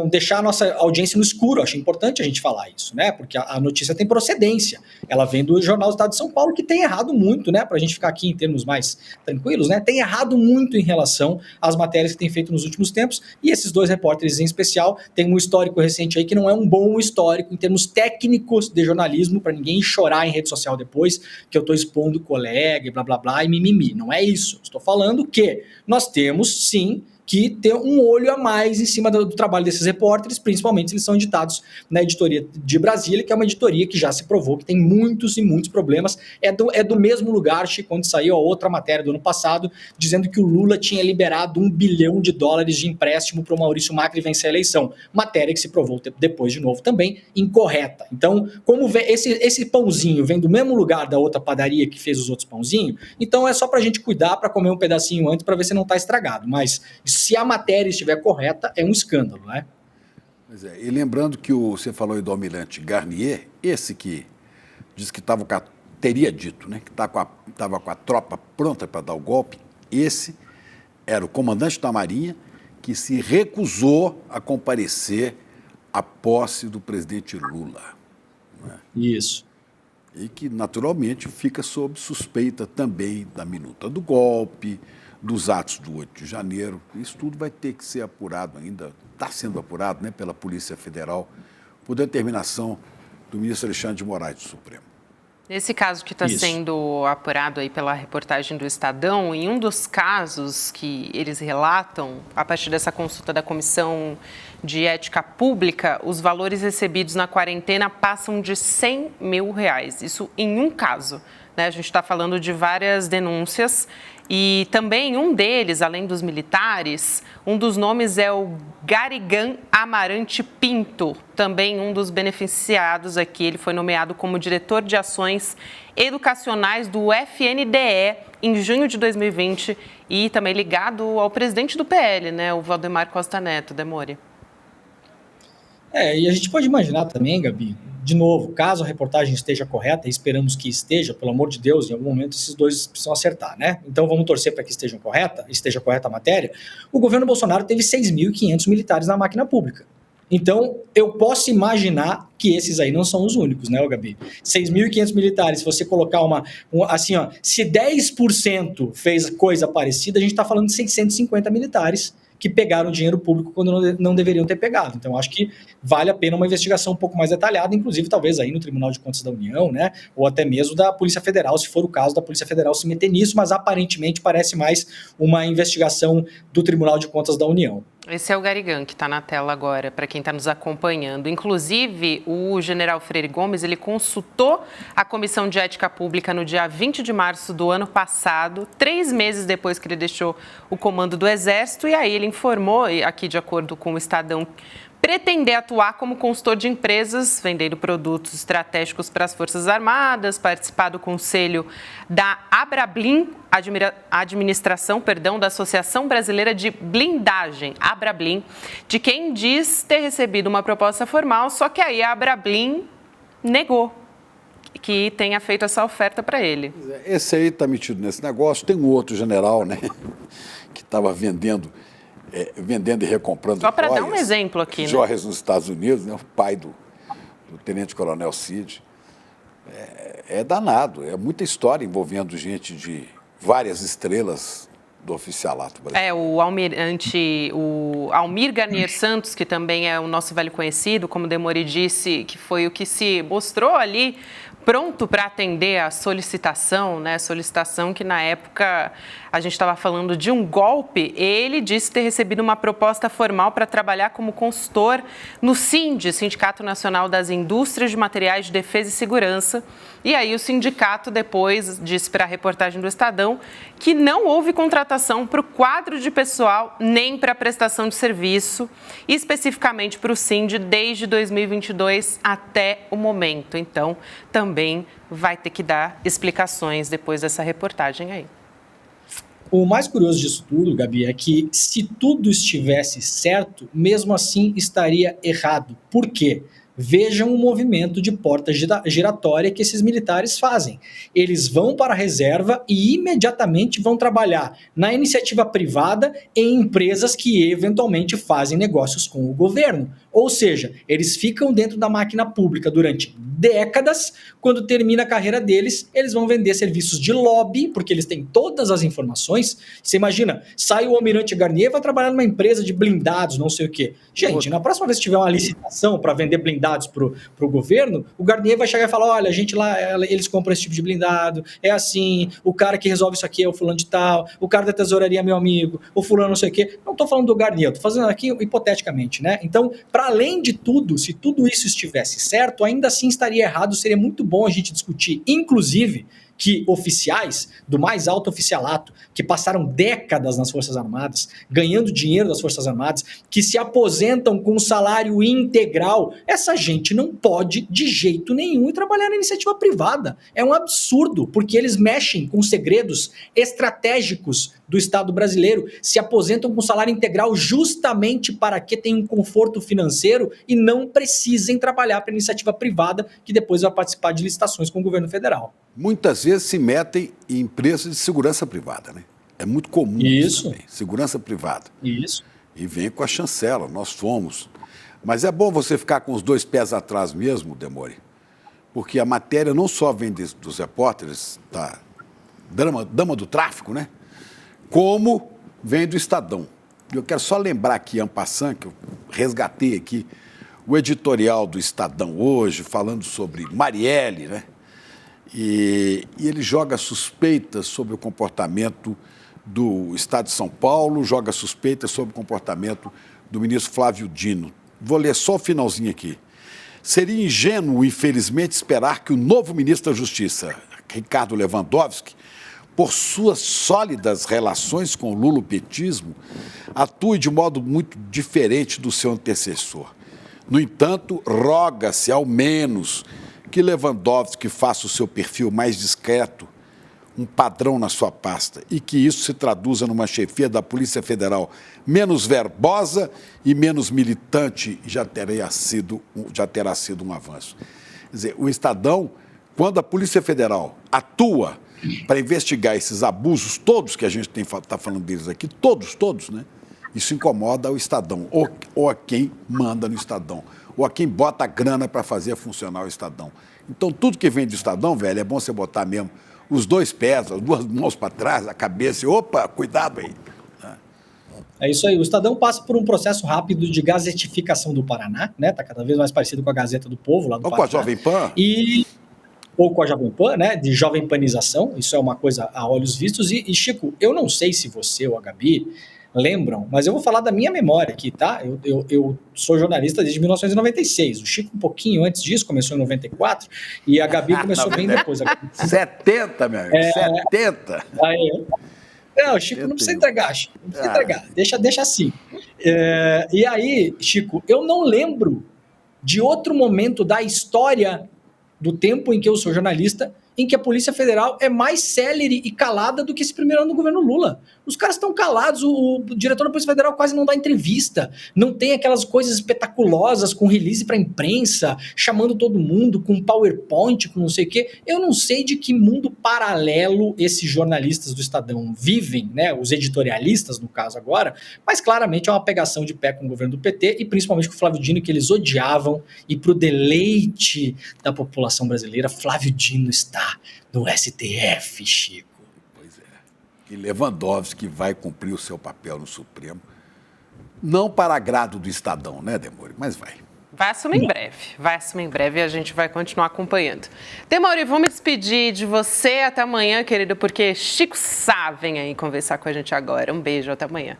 deixar a nossa audiência no escuro, acho importante a gente falar isso, né? Porque a notícia tem procedência. Ela vem do Jornal do Estado de São Paulo, que tem errado muito, né? Para a gente ficar aqui em termos mais tranquilos, né? Tem errado muito em relação às matérias que tem feito nos últimos tempos. E esses 2 repórteres em especial têm um histórico recente aí que não é um bom histórico em termos técnicos de jornalismo, para ninguém chorar em rede social depois que eu estou expondo colega e blá blá blá e mimimi. Não é isso. Estou falando que nós temos, sim, que ter um olho a mais em cima do trabalho desses repórteres, principalmente se eles são editados na editoria de Brasília, que é uma editoria que já se provou que tem muitos e muitos problemas. É do mesmo lugar, Chico, quando saiu a outra matéria do ano passado, dizendo que o Lula tinha liberado $1 bilhão de empréstimo para o Maurício Macri vencer a eleição. Matéria que se provou depois, de novo, também incorreta. Então, como esse pãozinho vem do mesmo lugar da outra padaria que fez os outros pãozinhos, então é só para a gente cuidar, para comer um pedacinho antes, para ver se não está estragado. Mas se a matéria estiver correta, é um escândalo, né? Pois é, e lembrando que você falou aí do almirante Garnier, esse que disse que teria dito, né, que estava com a tropa pronta para dar o golpe, esse era o comandante da Marinha que se recusou a comparecer à posse do presidente Lula. Isso. E que, naturalmente, fica sob suspeita também da minuta do golpe, dos atos do 8 de janeiro. Isso tudo vai ter que ser apurado ainda, está sendo apurado, né, pela Polícia Federal, por determinação do ministro Alexandre de Moraes do Supremo. Nesse caso que está sendo apurado aí pela reportagem do Estadão, em um dos casos que eles relatam, a partir dessa consulta da Comissão de Ética Pública, os valores recebidos na quarentena passam de R$100 mil. Isso em um caso, né? A gente está falando de várias denúncias e também um deles, além dos militares, um dos nomes é o Garigan Amarante Pinto, também um dos beneficiados aqui. Ele foi nomeado como diretor de ações educacionais do FNDE em junho de 2020 e também ligado ao presidente do PL, né, o Valdemar Costa Neto, Demore. E a gente pode imaginar também, Gabi, de novo, caso a reportagem esteja correta, e esperamos que esteja, pelo amor de Deus, em algum momento esses dois precisam acertar, né? Então vamos torcer para que esteja correta a matéria. O governo Bolsonaro teve 6.500 militares na máquina pública. Então, eu posso imaginar que esses aí não são os únicos, né, Gabi? 6.500 militares, se você colocar assim, ó, se 10% fez coisa parecida, a gente está falando de 650 militares que pegaram dinheiro público quando não deveriam ter pegado. Então, acho que vale a pena uma investigação um pouco mais detalhada, inclusive, talvez, aí no Tribunal de Contas da União, né, ou até mesmo da Polícia Federal, se for o caso da Polícia Federal se meter nisso, mas aparentemente parece mais uma investigação do Tribunal de Contas da União. Esse é o Garigan, que está na tela agora, para quem está nos acompanhando. Inclusive, o general Freire Gomes, ele consultou a Comissão de Ética Pública no dia 20 de março do ano passado, 3 meses depois que ele deixou o comando do Exército, e aí ele informou, aqui de acordo com o Estadão, pretender atuar como consultor de empresas, vendendo produtos estratégicos para as Forças Armadas, participar do conselho da Abrablin, administração, da Associação Brasileira de Blindagem, Abrablin, de quem diz ter recebido uma proposta formal, só que aí a Abrablin negou que tenha feito essa oferta para ele. Esse aí está metido nesse negócio. Tem um outro general, né, que estava vendendo e recomprando só para dar um exemplo aqui, joias nos Estados Unidos, né, o pai do tenente-coronel Cid. É danado, é muita história envolvendo gente de várias estrelas do oficialato brasileiro. O Almir Garnier Santos, que também é o nosso velho conhecido, como Demore disse, que foi o que se mostrou ali pronto para atender a solicitação, né? Solicitação que na época a gente estava falando de um golpe. Ele disse ter recebido uma proposta formal para trabalhar como consultor no SIND, Sindicato Nacional das Indústrias de Materiais de Defesa e Segurança. E aí o sindicato depois disse para a reportagem do Estadão que não houve contratação para o quadro de pessoal nem para a prestação de serviço, especificamente para o SIND desde 2022 até o momento. Então, também vai ter que dar explicações depois dessa reportagem aí. O mais curioso disso tudo, Gabi, é que se tudo estivesse certo, mesmo assim estaria errado. Por quê? Vejam o movimento de porta giratória que esses militares fazem. Eles vão para a reserva e imediatamente vão trabalhar na iniciativa privada em empresas que eventualmente fazem negócios com o governo. Ou seja, eles ficam dentro da máquina pública durante décadas. Quando termina a carreira deles, eles vão vender serviços de lobby, porque eles têm todas as informações. Você imagina, sai o Almirante Garnier, vai trabalhar numa empresa de blindados, não sei o quê. Gente, na próxima vez que tiver uma licitação para vender blindados para o governo, o Garnier vai chegar e falar, olha, a gente lá, eles compram esse tipo de blindado, é assim, o cara que resolve isso aqui é o fulano de tal, o cara da tesouraria é meu amigo, o fulano não sei o quê. Não estou falando do Garnier, estou fazendo aqui hipoteticamente, né? Então, para além de tudo, se tudo isso estivesse certo, ainda assim estaria errado, seria muito bom a gente discutir, inclusive, que oficiais do mais alto oficialato, que passaram décadas nas Forças Armadas, ganhando dinheiro das Forças Armadas, que se aposentam com salário integral, essa gente não pode de jeito nenhum ir trabalhar na iniciativa privada. É um absurdo, porque eles mexem com segredos estratégicos do Estado brasileiro, se aposentam com salário integral justamente para que tenham um conforto financeiro e não precisem trabalhar para a iniciativa privada, que depois vai participar de licitações com o governo federal. Muitas vezes se metem em empresas de segurança privada, né? É muito comum isso também. Segurança privada. Isso. E vem com a chancela, nós fomos. Mas é bom você ficar com os 2 pés atrás mesmo, Demore, porque a matéria não só vem dos repórteres da Dama do Tráfico, né? Como vem do Estadão. Eu quero só lembrar aqui, en passant, que eu resgatei aqui o editorial do Estadão hoje, falando sobre Marielle, né? E ele joga suspeitas sobre o comportamento do Estado de São Paulo, joga suspeitas sobre o comportamento do ministro Flávio Dino. Vou ler só o finalzinho aqui. Seria ingênuo, infelizmente, esperar que o novo ministro da Justiça, Ricardo Lewandowski, por suas sólidas relações com o lulopetismo, atue de modo muito diferente do seu antecessor. No entanto, roga-se, ao menos, que Lewandowski faça o seu perfil mais discreto, um padrão na sua pasta, e que isso se traduza numa chefia da Polícia Federal menos verbosa e menos militante, já terá sido um avanço. Quer dizer, o Estadão, quando a Polícia Federal atua para investigar esses abusos todos que a gente está falando deles aqui, todos, né? Isso incomoda o Estadão, ou a quem manda no Estadão, ou a quem bota a grana para fazer funcionar o Estadão. Então, tudo que vem do Estadão, velho, é bom você botar mesmo os 2 pés, as 2 mãos para trás, a cabeça, e opa, cuidado aí. É isso aí. O Estadão passa por um processo rápido de gazetificação do Paraná, né? Está cada vez mais parecido com a Gazeta do Povo lá do Paraná. Ou com a Jovem Pan. Ou com a Jovem Pan, né? De jovem panização. Isso é uma coisa a olhos vistos. E Chico, eu não sei se você ou a Gabi lembram, mas eu vou falar da minha memória aqui, tá? Eu sou jornalista desde 1996. O Chico um pouquinho antes disso, começou em 94, e a Gabi começou bem depois. 70, meu amigo, 70. Aí, não, Chico, não precisa entregar, Chico, não precisa entregar, deixa assim. E aí, Chico, eu não lembro de outro momento da história do tempo em que eu sou jornalista em que a Polícia Federal é mais célere e calada do que esse primeiro ano do governo Lula. Os caras estão calados, o diretor da Polícia Federal quase não dá entrevista, não tem aquelas coisas espetaculosas com release para a imprensa, chamando todo mundo com PowerPoint, com não sei o quê. Eu não sei de que mundo paralelo esses jornalistas do Estadão vivem, né, os editorialistas no caso agora, mas claramente é uma pegação de pé com o governo do PT e principalmente com o Flávio Dino, que eles odiavam, e para o deleite da população brasileira, Flávio Dino está no STF, Chico. Pois é. E Lewandowski vai cumprir o seu papel no Supremo, não para agrado do Estadão, né, Demore? Mas vai. Vai assumir em breve e a gente vai continuar acompanhando. Demore, vou me despedir de você até amanhã, querido, porque Chico Sá vem aí conversar com a gente agora. Um beijo, até amanhã.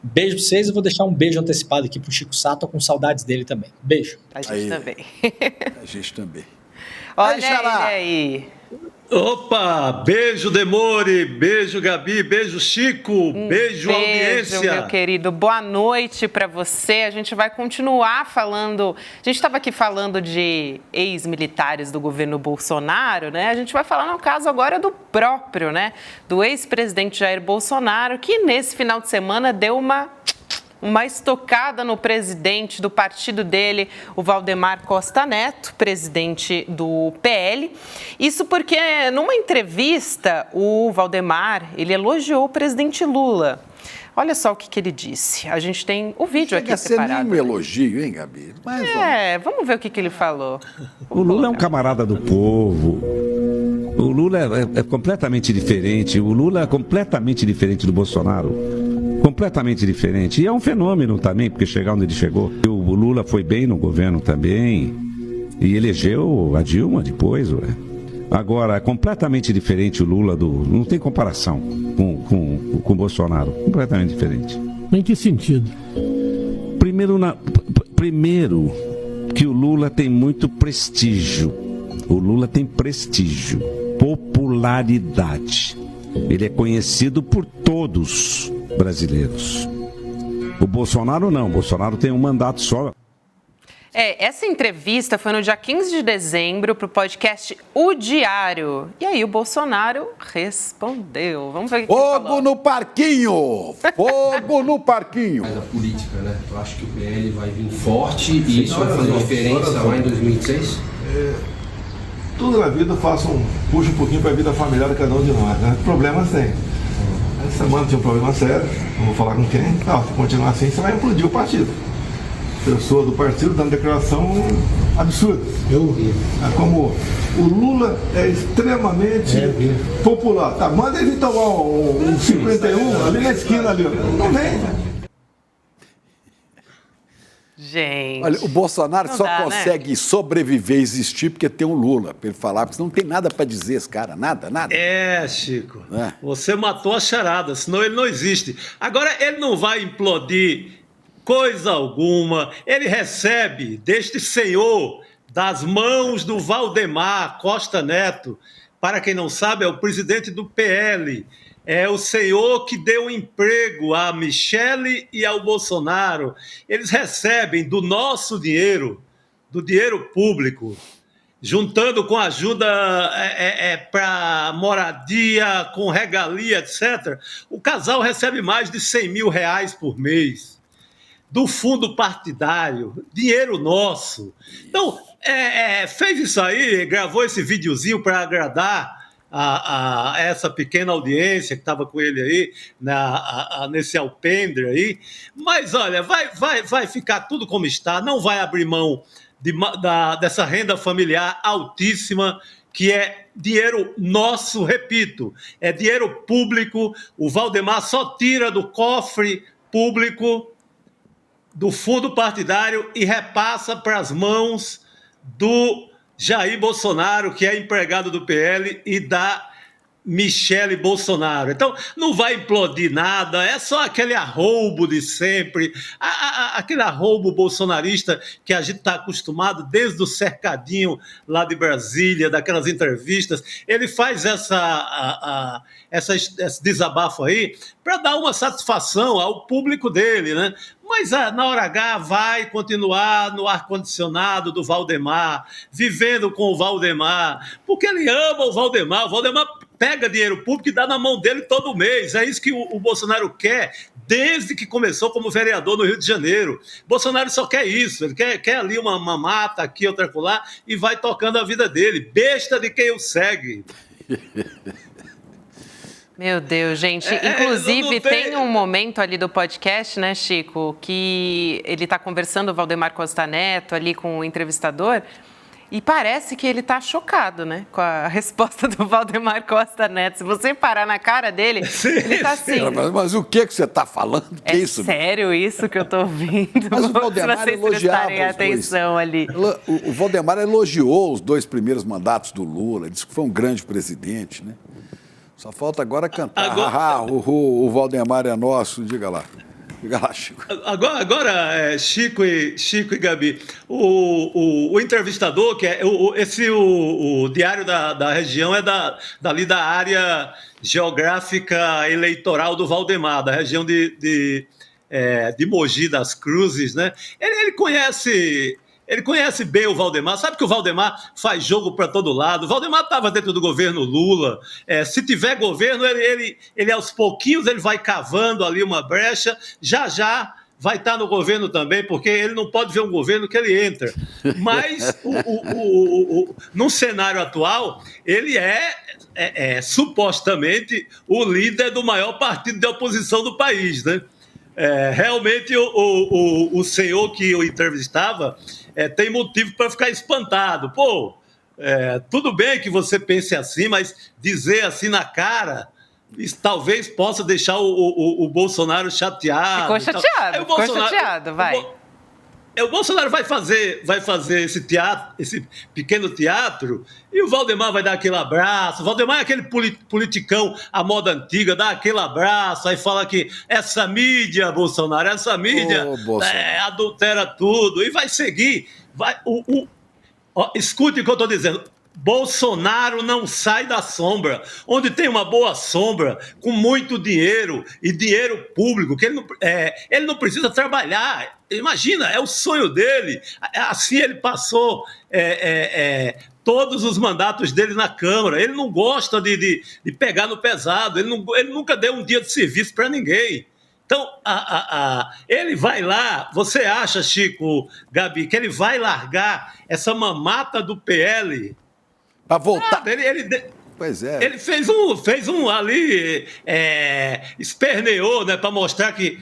Beijo pra vocês, eu vou deixar um beijo antecipado aqui pro Chico Sá, tô com saudades dele também. Beijo. A gente também. A gente também. Olha ele aí. Opa, beijo Demore, beijo Gabi, beijo Chico, beijo audiência. Meu querido, boa noite para você. A gente vai continuar falando, a gente estava aqui falando de ex-militares do governo Bolsonaro, né? A gente vai falar no caso agora do próprio, né? Do ex-presidente Jair Bolsonaro, que nesse final de semana deu uma estocada no presidente do partido dele, o Valdemar Costa Neto, presidente do PL. Isso porque, numa entrevista, o Valdemar, ele elogiou o presidente Lula. Olha só o que ele disse. A gente tem o vídeo aqui separado. Chega a ser nenhum elogio, hein, Gabi? Mas, vamos ver o que ele falou. O Lula é um camarada do povo. O Lula é completamente diferente. O Lula é completamente diferente do Bolsonaro. Completamente diferente. E é um fenômeno também, porque chegar onde ele chegou. O Lula foi bem no governo também. E elegeu a Dilma depois, ué. Agora, é completamente diferente o Lula não tem comparação com o Bolsonaro. Completamente diferente. Em que sentido? Primeiro, que o Lula tem muito prestígio. O Lula tem prestígio, popularidade. Ele é conhecido por todos brasileiros. O Bolsonaro não. O Bolsonaro tem um mandato só. Essa entrevista foi no dia 15 de dezembro para o podcast O Diário. E aí o Bolsonaro respondeu. Vamos ver o que ele falou. Fogo no parquinho! Fogo no parquinho! Mas a política, né? Eu acho que o PL vai vir forte e isso vai fazer diferença lá em 2026? Tudo na vida puxa um pouquinho para a vida familiar de cada um de nós, né? Problemas tem. essa semana tinha um problema sério, não vou falar com quem. Não, se continuar assim, você vai implodir o partido. Pessoa do partido dando declaração absurda. Eu vi. Como o Lula é extremamente popular. Tá, manda ele tomar um 51 ali na esquina ali. Não vem, né? Gente. Olha, o Bolsonaro só dá, consegue sobreviver e existir porque tem um Lula para ele falar, porque não tem nada para dizer esse cara, nada. Chico, você matou a charada, senão ele não existe. Agora, ele não vai implodir coisa alguma, ele recebe deste senhor, das mãos do Valdemar Costa Neto, para quem não sabe, é o presidente do PL, é o senhor que deu emprego a Michele e ao Bolsonaro. Eles recebem do nosso dinheiro, do dinheiro público, juntando com ajuda para moradia, com regalia, etc. O casal recebe mais de R$100 mil por mês, do fundo partidário, dinheiro nosso. Então, fez isso aí, gravou esse videozinho para agradar a essa pequena audiência que estava com ele aí, nesse alpendre aí. Mas, olha, vai ficar tudo como está, não vai abrir mão dessa renda familiar altíssima, que é dinheiro nosso, repito, é dinheiro público. O Valdemar só tira do cofre público, do fundo partidário, e repassa para as mãos do Jair Bolsonaro, que é empregado do PL, e da Michele Bolsonaro. Então, não vai implodir nada, é só aquele arroubo de sempre, aquele arroubo bolsonarista que a gente está acostumado desde o cercadinho lá de Brasília, daquelas entrevistas. Ele faz esse desabafo aí para dar uma satisfação ao público dele, né? Mas na hora H vai continuar no ar-condicionado do Valdemar, vivendo com o Valdemar, porque ele ama o Valdemar. O Valdemar pega dinheiro público e dá na mão dele todo mês. É isso que o Bolsonaro quer, desde que começou como vereador no Rio de Janeiro. Bolsonaro só quer isso, ele quer ali uma mata aqui, outra acolá, e vai tocando a vida dele. Besta de quem o segue. Meu Deus, gente. Inclusive, tem um momento ali do podcast, né, Chico, que ele está conversando, o Valdemar Costa Neto, ali com o entrevistador, e parece que ele está chocado, né, com a resposta do Valdemar Costa Neto. Se você parar na cara dele, ele está assim... Mas o que você está falando? Que isso? Sério isso que eu estou ouvindo? Mas o Valdemar elogiava os atenção dois. Ali. O Valdemar elogiou os 2 primeiros mandatos do Lula, disse que foi um grande presidente, né? Só falta agora cantar. O Valdemar é nosso, diga lá. Diga lá, Chico. Agora Chico e Gabi, o entrevistador, que é o diário da região, é dali da área geográfica eleitoral do Valdemar, da região de Mogi das Cruzes, né? Ele conhece bem o Valdemar, sabe que o Valdemar faz jogo para todo lado. O Valdemar estava dentro do governo Lula. Se tiver governo, ele aos pouquinhos ele vai cavando ali uma brecha, já vai estar no governo também, porque ele não pode ver um governo que ele entra. Mas, no cenário atual, ele é supostamente o líder do maior partido de oposição do país, né? Realmente, o senhor que eu entrevistava tem motivo para ficar espantado. Pô, tudo bem que você pense assim, mas dizer assim na cara, isso talvez possa deixar o Bolsonaro chateado. Ficou chateado, vai. O Bolsonaro vai fazer esse teatro, esse pequeno teatro, e o Valdemar vai dar aquele abraço. O Valdemar é aquele politicão à moda antiga, dá aquele abraço, aí fala que essa mídia, Bolsonaro, adultera tudo, e vai seguir. Escute o que eu estou dizendo. Bolsonaro não sai da sombra. Onde tem uma boa sombra, com muito dinheiro e dinheiro público, que ele não precisa trabalhar. Imagina, é o sonho dele. Assim ele passou todos os mandatos dele na Câmara. Ele não gosta de pegar no pesado. Ele nunca deu um dia de serviço para ninguém. Então, ele vai lá. Você acha, Chico, Gabi, que ele vai largar essa mamata do PL? Para voltar. Pois é. Ele fez um ali, esperneou, né, para mostrar que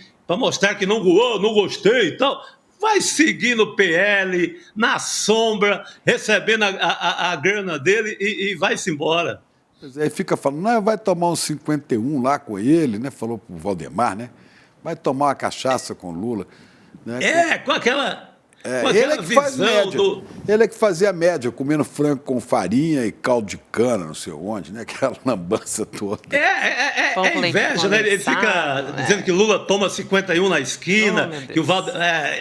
não gostei e tal. Vai seguir no PL, na sombra, recebendo a grana dele e vai-se embora. Pois é, aí fica falando, não, vai tomar uns 51 lá com ele, né? Falou pro Valdemar, né? Vai tomar uma cachaça com Lula. Né? Com aquela... ele é que faz média. Ele é que fazia média, comendo frango com farinha e caldo de cana, não sei onde, né? Aquela lambança toda. É inveja, né? Ele fica dizendo que Lula toma 51 na esquina, que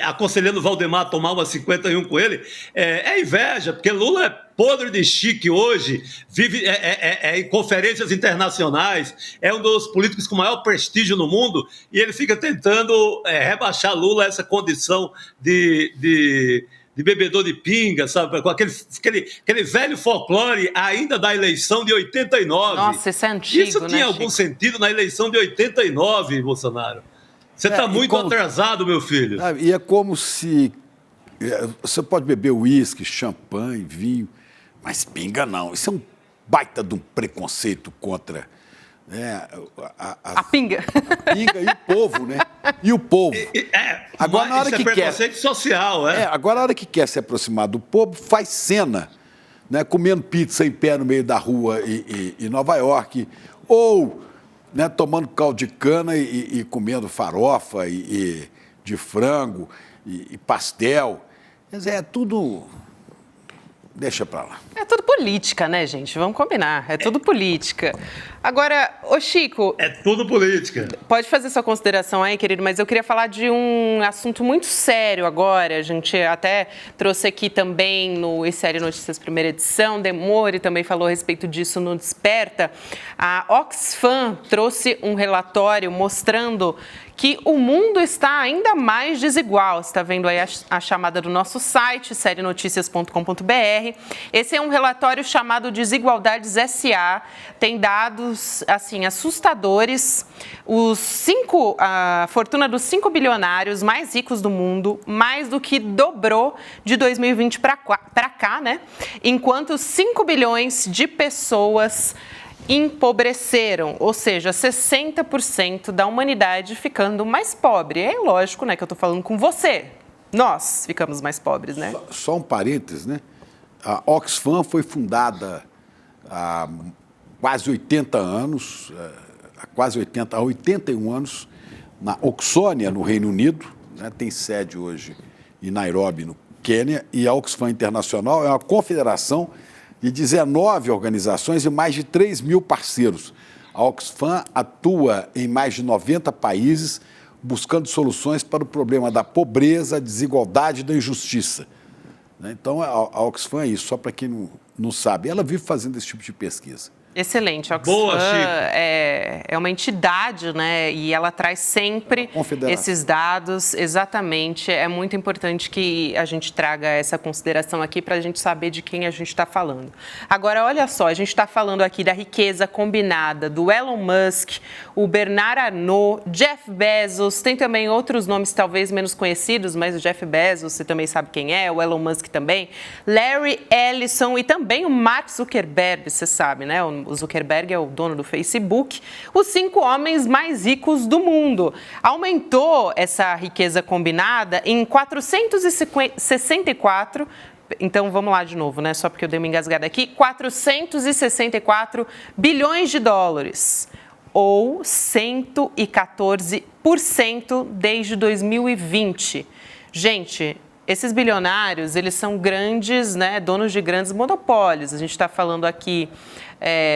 aconselhando o Valdemar a tomar uma 51 com ele. É inveja, porque Lula é podre de chique hoje, vive em conferências internacionais, é um dos políticos com maior prestígio no mundo, e ele fica tentando rebaixar Lula a essa condição de bebedor de pinga, sabe? Com aquele velho folclore ainda da eleição de 89. Nossa, isso é antigo, isso tinha algum sentido na eleição de 89, Bolsonaro. Você está muito atrasado, meu filho. E é como se... Você pode beber uísque, champanhe, vinho, mas pinga não. Isso é um baita de um preconceito contra a pinga. A pinga e o povo, né? E o povo. Agora, na hora que preconceito social, agora, na hora que quer se aproximar do povo, faz cena, né? Comendo pizza em pé no meio da rua em Nova York, ou né, tomando caldo de cana e comendo farofa de frango e pastel. Quer dizer, é tudo... Deixa pra lá. É tudo política, né, gente? Vamos combinar. É tudo política. Agora, ô Chico... É tudo política. Pode fazer sua consideração aí, querido, mas eu queria falar de um assunto muito sério agora. A gente até trouxe aqui também no ICL Notícias Primeira Edição, Demore também falou a respeito disso no Desperta. A Oxfam trouxe um relatório mostrando que o mundo está ainda mais desigual. Você está vendo aí a chamada do nosso site, serienoticias.com.br. Esse é um relatório chamado Desigualdades SA. Tem dados, assim, assustadores. A fortuna dos 5 bilionários mais ricos do mundo, mais do que dobrou de 2020 para cá, né? Enquanto 5 bilhões de pessoas empobreceram, ou seja, 60% da humanidade ficando mais pobre. É lógico, né, que eu estou falando com você. Nós ficamos mais pobres, né? Só um parênteses, né? A Oxfam foi fundada há quase 80 anos, há 81 anos, na Oxônia, no Reino Unido, né? Tem sede hoje em Nairobi, no Quênia, e a Oxfam Internacional é uma confederação de 19 organizações e mais de 3 mil parceiros. A Oxfam atua em mais de 90 países, buscando soluções para o problema da pobreza, da desigualdade e da injustiça. Então, a Oxfam é isso, só para quem não sabe. Ela vive fazendo esse tipo de pesquisa. Excelente. A Oxfam é uma entidade, né? E ela traz sempre esses dados. Exatamente. É muito importante que a gente traga essa consideração aqui para a gente saber de quem a gente está falando. Agora, olha só, a gente está falando aqui da riqueza combinada do Elon Musk, o Bernard Arnault, Jeff Bezos, tem também outros nomes talvez menos conhecidos, mas o Jeff Bezos, você também sabe quem é, o Elon Musk também, Larry Ellison e também o Mark Zuckerberg, você sabe, né? O Zuckerberg é o dono do Facebook, os 5 homens mais ricos do mundo. Aumentou essa riqueza combinada em 464, então vamos lá de novo, né? Só porque eu dei uma engasgada aqui, 464 bilhões de dólares, ou 114% desde 2020. Gente, esses bilionários, eles são grandes, né, donos de grandes monopólios. A gente está falando aqui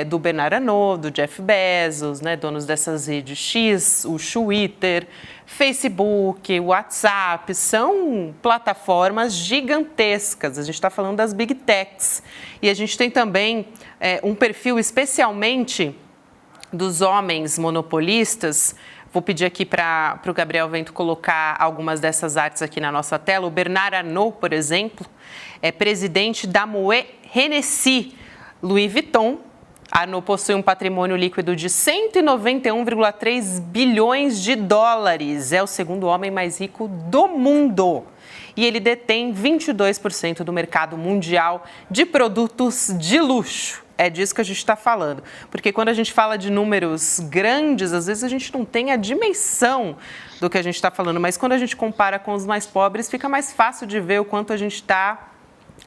do Bernard Arnault, do Jeff Bezos, né, donos dessas redes X, o Twitter, Facebook, WhatsApp, são plataformas gigantescas. A gente está falando das Big Techs. E a gente tem também um perfil especialmente dos homens monopolistas. Vou pedir aqui para o Gabriel Vento colocar algumas dessas artes aqui na nossa tela. O Bernard Arnault, por exemplo, é presidente da Moët Hennessy, Louis Vuitton. Arnault possui um patrimônio líquido de 191,3 bilhões de dólares. É o segundo homem mais rico do mundo. E ele detém 22% do mercado mundial de produtos de luxo. É disso que a gente está falando. Porque quando a gente fala de números grandes, às vezes a gente não tem a dimensão do que a gente está falando. Mas quando a gente compara com os mais pobres, fica mais fácil de ver o quanto a gente está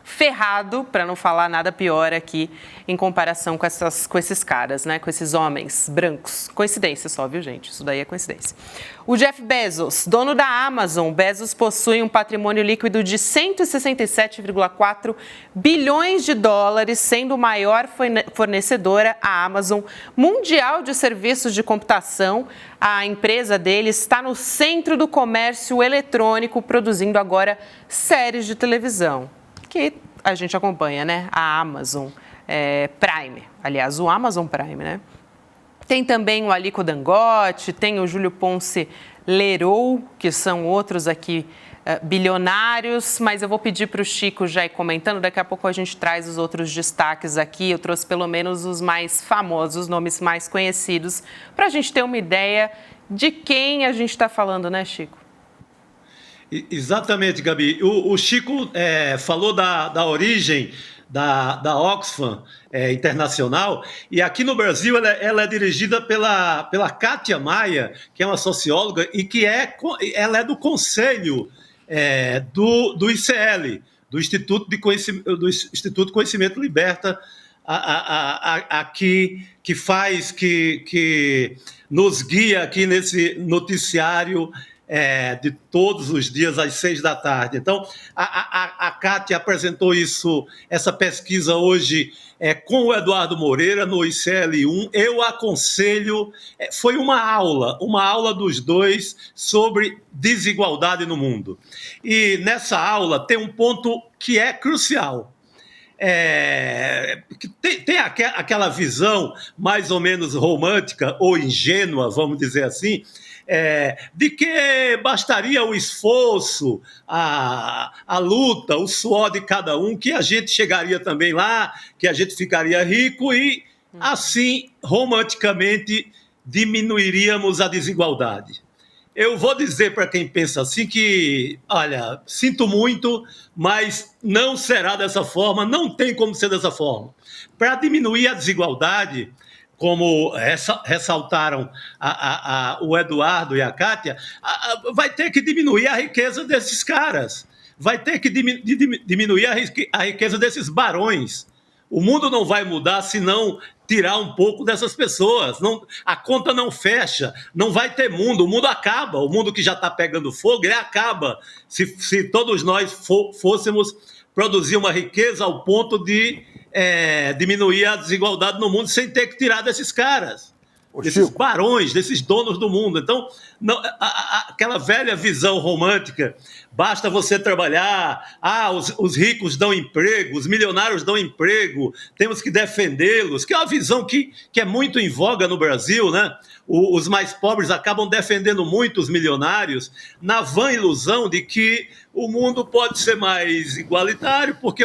ferrado, para não falar nada pior aqui, em comparação com esses caras, né? Com esses homens brancos. Coincidência só, viu, gente? Isso daí é coincidência. O Jeff Bezos, dono da Amazon. Bezos possui um patrimônio líquido de 167,4 bilhões de dólares, sendo a maior fornecedora, a Amazon, mundial de serviços de computação. A empresa dele está no centro do comércio eletrônico, produzindo agora séries de televisão, que a gente acompanha, né? A Amazon Prime, aliás, o Amazon Prime, né? Tem também o Aliko Dangote, tem o Júlio Ponce Leroux, que são outros aqui bilionários, mas eu vou pedir para o Chico já ir comentando, daqui a pouco a gente traz os outros destaques aqui, eu trouxe pelo menos os mais famosos, os nomes mais conhecidos, para a gente ter uma ideia de quem a gente está falando, né, Chico? Exatamente, Gabi. O Chico falou da origem da Oxfam Internacional, e aqui no Brasil ela é dirigida pela Kátia Maia, que é uma socióloga e que ela é do conselho do ICL, do Instituto de Conhecimento Liberta, aqui, que nos guia aqui nesse noticiário de todos os dias às 6 da tarde. Então, a Kátia apresentou essa pesquisa hoje com o Eduardo Moreira no ICL1. Eu aconselho, foi uma aula dos dois sobre desigualdade no mundo. E nessa aula tem um ponto que é crucial. Tem aquela visão mais ou menos romântica ou ingênua, vamos dizer assim, de que bastaria o esforço, a luta, o suor de cada um, que a gente chegaria também lá, que a gente ficaria rico e, assim, romanticamente, diminuiríamos a desigualdade. Eu vou dizer para quem pensa assim que, olha, sinto muito, mas não será dessa forma, não tem como ser dessa forma. Para diminuir a desigualdade, como ressaltaram o Eduardo e a Kátia, vai ter que diminuir a riqueza desses caras, vai ter que diminuir a riqueza desses barões. O mundo não vai mudar se não tirar um pouco dessas pessoas. A conta não fecha, não vai ter mundo, o mundo acaba. O mundo que já está pegando fogo, ele acaba. Se todos nós fôssemos produzir uma riqueza ao ponto de diminuir a desigualdade no mundo sem ter que tirar desses caras, desses barões, desses donos do mundo. Então, aquela velha visão romântica, basta você trabalhar, os ricos dão emprego, os milionários dão emprego, temos que defendê-los, que é uma visão que é muito em voga no Brasil, né? Os mais pobres acabam defendendo muito os milionários, na vã ilusão de que o mundo pode ser mais igualitário, porque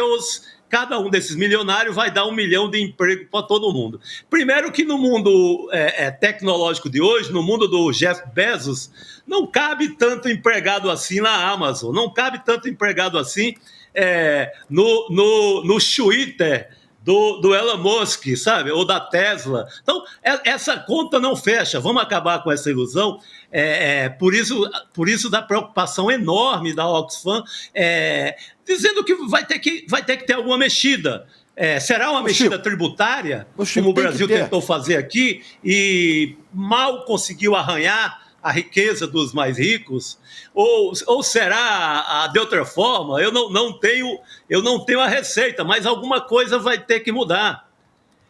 cada um desses milionários vai dar 1 milhão de emprego para todo mundo. Primeiro que no mundo tecnológico de hoje, no mundo do Jeff Bezos, não cabe tanto empregado assim na Amazon, não cabe tanto empregado assim no Twitter do Elon Musk, sabe? Ou da Tesla. Então, essa conta não fecha. Vamos acabar com essa ilusão. Por isso da preocupação enorme da Oxfam, dizendo que vai ter que ter alguma mexida. Será uma mexida tributária, como o Brasil tentou fazer aqui, e mal conseguiu arranhar a riqueza dos mais ricos? Ou será de outra forma? Eu não tenho a receita, mas alguma coisa vai ter que mudar.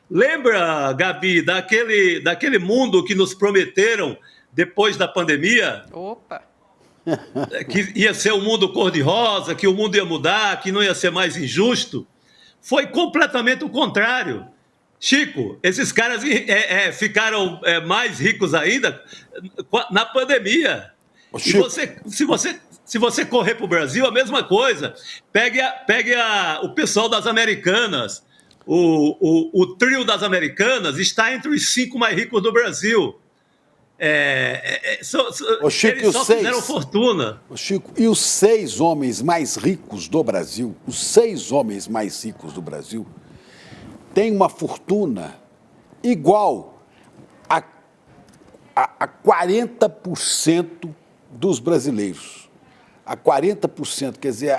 Lembra, Gabi, daquele mundo que nos prometeram depois da pandemia? Opa! Que ia ser um mundo cor-de-rosa, que o mundo ia mudar, que não ia ser mais injusto? Foi completamente o contrário. Chico, esses caras ficaram mais ricos ainda na pandemia. Se você correr para o Brasil, a mesma coisa. Pegue o pessoal das Americanas. O trio das Americanas está entre os 5 mais ricos do Brasil. Chico, eles só fizeram fortuna. Chico, e os 6 homens mais ricos do Brasil, tem uma fortuna igual a 40% dos brasileiros. A 40%, quer dizer,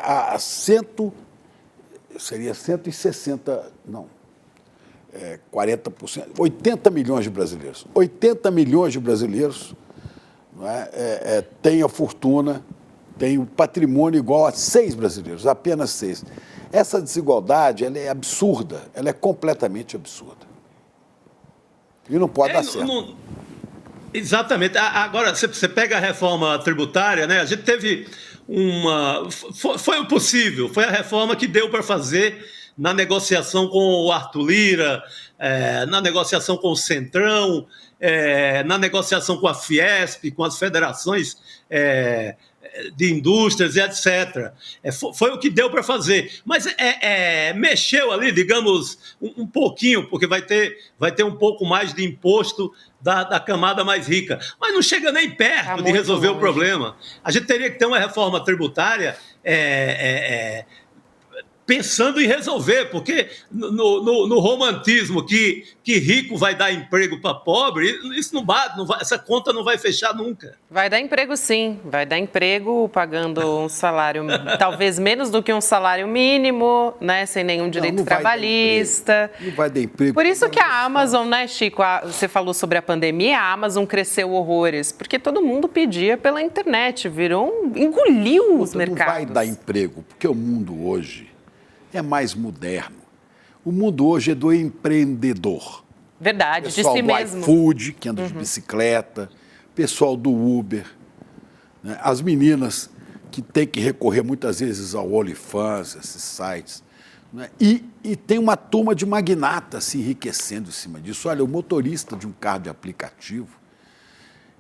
seria 160, não, 40%, 80 milhões de brasileiros. 80 milhões de brasileiros, não é, têm a fortuna, têm o patrimônio igual a 6 brasileiros, apenas 6. Essa desigualdade, ela é absurda, ela é completamente absurda. E não pode dar certo. Exatamente. Agora, você pega a reforma tributária, né? A gente teve foi o possível, foi a reforma que deu para fazer na negociação com o Arthur Lira, na negociação com o Centrão, na negociação com a Fiesp, com as federações de indústrias e etc. Foi o que deu para fazer. Mas mexeu ali, digamos, um pouquinho, porque vai ter um pouco mais de imposto da camada mais rica. Mas não chega nem perto de resolver o problema. A gente teria que ter uma reforma tributária pensando em resolver, porque no romantismo que rico vai dar emprego para pobre, isso não bate, essa conta não vai fechar nunca. Vai dar emprego sim, vai dar emprego pagando um salário, talvez menos do que um salário mínimo, né, sem nenhum direito trabalhista. Não vai dar emprego. Por isso que a Amazon, né, Chico, você falou sobre a pandemia, a Amazon cresceu horrores, porque todo mundo pedia pela internet, engoliu os mercados. Não vai dar emprego, porque o mundo hoje é mais moderno. O mundo hoje é do empreendedor. Verdade, de si mesmo. Pessoal do iFood, que anda de bicicleta, pessoal do Uber, né? As meninas que têm que recorrer muitas vezes ao OnlyFans, esses sites, né? E tem uma turma de magnatas se enriquecendo em cima disso. Olha, o motorista de um carro de aplicativo,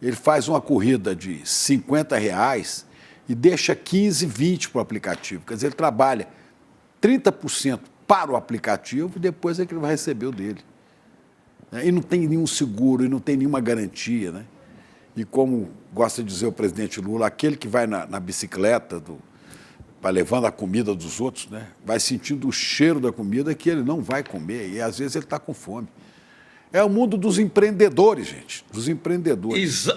ele faz uma corrida de R$50 e deixa 15, 20 para o aplicativo. Quer dizer, ele trabalha 30% para o aplicativo e depois é que ele vai receber o dele. E não tem nenhum seguro, e não tem nenhuma garantia, né? E como gosta de dizer o presidente Lula, aquele que vai na bicicleta levando a comida dos outros, né, vai sentindo o cheiro da comida que ele não vai comer, e às vezes ele está com fome. É o mundo dos empreendedores, gente, dos empreendedores.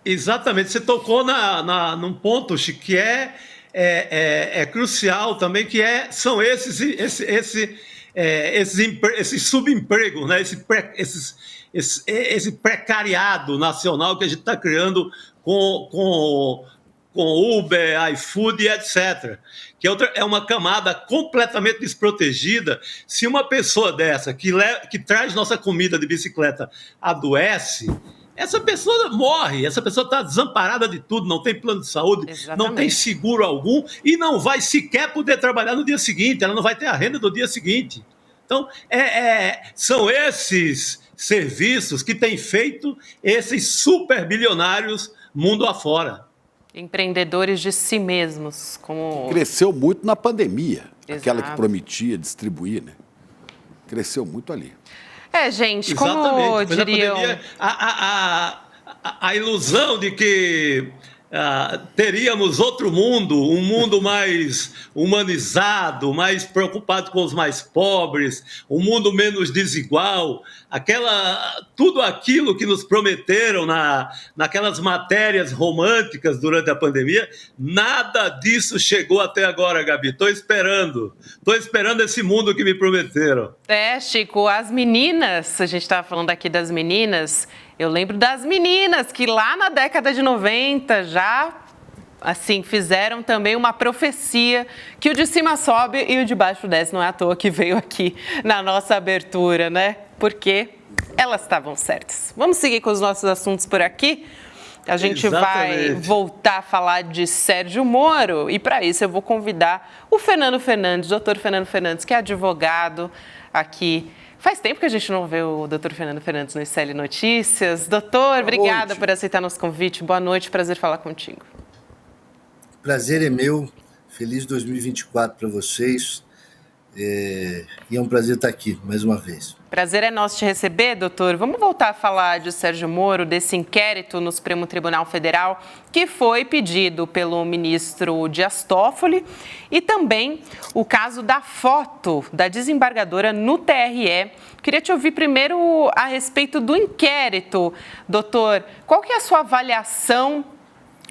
Exatamente. Você tocou num ponto, Chico, que é crucial também, que são esses subempregos, né? Esse precariado nacional que a gente está criando com Uber, iFood e etc. Que é uma camada completamente desprotegida. Se uma pessoa dessa, que traz nossa comida de bicicleta, adoece, essa pessoa morre, essa pessoa está desamparada de tudo, não tem plano de saúde, não tem seguro algum e não vai sequer poder trabalhar no dia seguinte, ela não vai ter a renda do dia seguinte. Então, são esses serviços que têm feito esses super bilionários mundo afora. Empreendedores de si mesmos. Cresceu muito na pandemia, aquela que prometia distribuir, né? Cresceu muito ali. Gente, como diriam... A ilusão de que teríamos outro mundo, um mundo mais humanizado, mais preocupado com os mais pobres, um mundo menos desigual, tudo aquilo que nos prometeram naquelas matérias românticas durante a pandemia, nada disso chegou até agora, Gabi. Estou esperando esse mundo que me prometeram. Chico, as meninas, a gente estava falando aqui das meninas, eu lembro das meninas que lá na década de 90 já, assim, fizeram também uma profecia que o de cima sobe e o de baixo desce, não é à toa que veio aqui na nossa abertura, né? Porque elas estavam certas. Vamos seguir com os nossos assuntos por aqui? A gente vai voltar a falar de Sérgio Moro e para isso eu vou convidar o Fernando Fernandes, doutor Fernando Fernandes, que é advogado aqui. Faz tempo que a gente não vê o doutor Fernando Fernandes no ICL Notícias. Doutor, obrigada por aceitar nosso convite. Boa noite, prazer falar contigo. Prazer é meu. Feliz 2024 para vocês. E é um prazer estar aqui, mais uma vez. Prazer é nosso te receber, doutor. Vamos voltar a falar de Sérgio Moro, desse inquérito no Supremo Tribunal Federal, que foi pedido pelo ministro Dias Toffoli, e também o caso da foto da desembargadora no TRE. Queria te ouvir primeiro a respeito do inquérito, doutor. Qual que é a sua avaliação?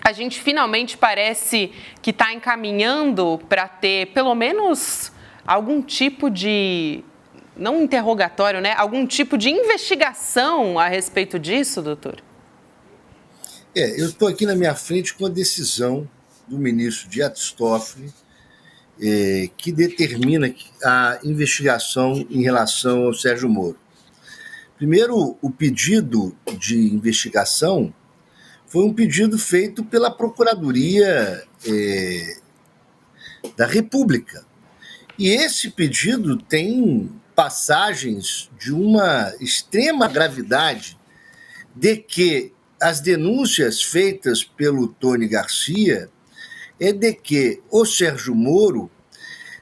A gente finalmente parece que está encaminhando para ter pelo menos algum tipo de, não interrogatório, né? Algum tipo de investigação a respeito disso, doutor? Eu estou aqui na minha frente com a decisão do ministro Dias Toffoli, que determina a investigação em relação ao Sérgio Moro. Primeiro, o pedido de investigação foi um pedido feito pela Procuradoria da República. E esse pedido tem passagens de uma extrema gravidade de que as denúncias feitas pelo Tony Garcia é de que o Sérgio Moro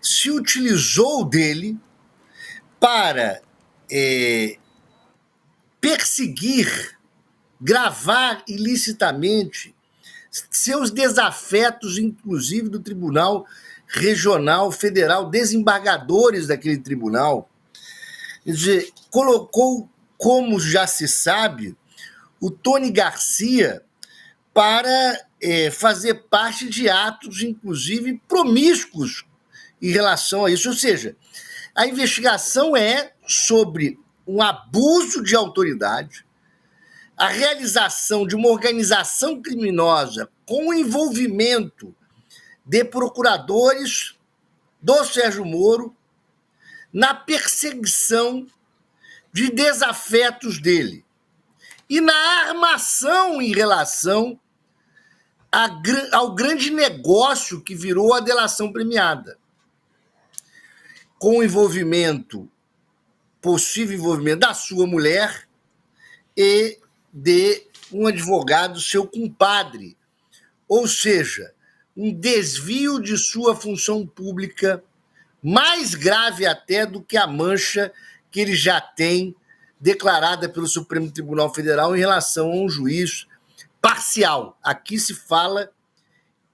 se utilizou dele para perseguir, gravar ilicitamente seus desafetos, inclusive do Tribunal Regional Federal, desembargadores daquele tribunal. Quer dizer, colocou, como já se sabe, o Tony Garcia para fazer parte de atos, inclusive, promíscuos em relação a isso. Ou seja, a investigação é sobre um abuso de autoridade, a realização de uma organização criminosa com o envolvimento de procuradores do Sérgio Moro na perseguição de desafetos dele e na armação em relação ao grande negócio que virou a delação premiada, com o envolvimento, possível envolvimento da sua mulher e de um advogado, seu compadre, ou seja, um desvio de sua função pública mais grave até do que a mancha que ele já tem declarada pelo Supremo Tribunal Federal em relação a um juiz parcial. Aqui se fala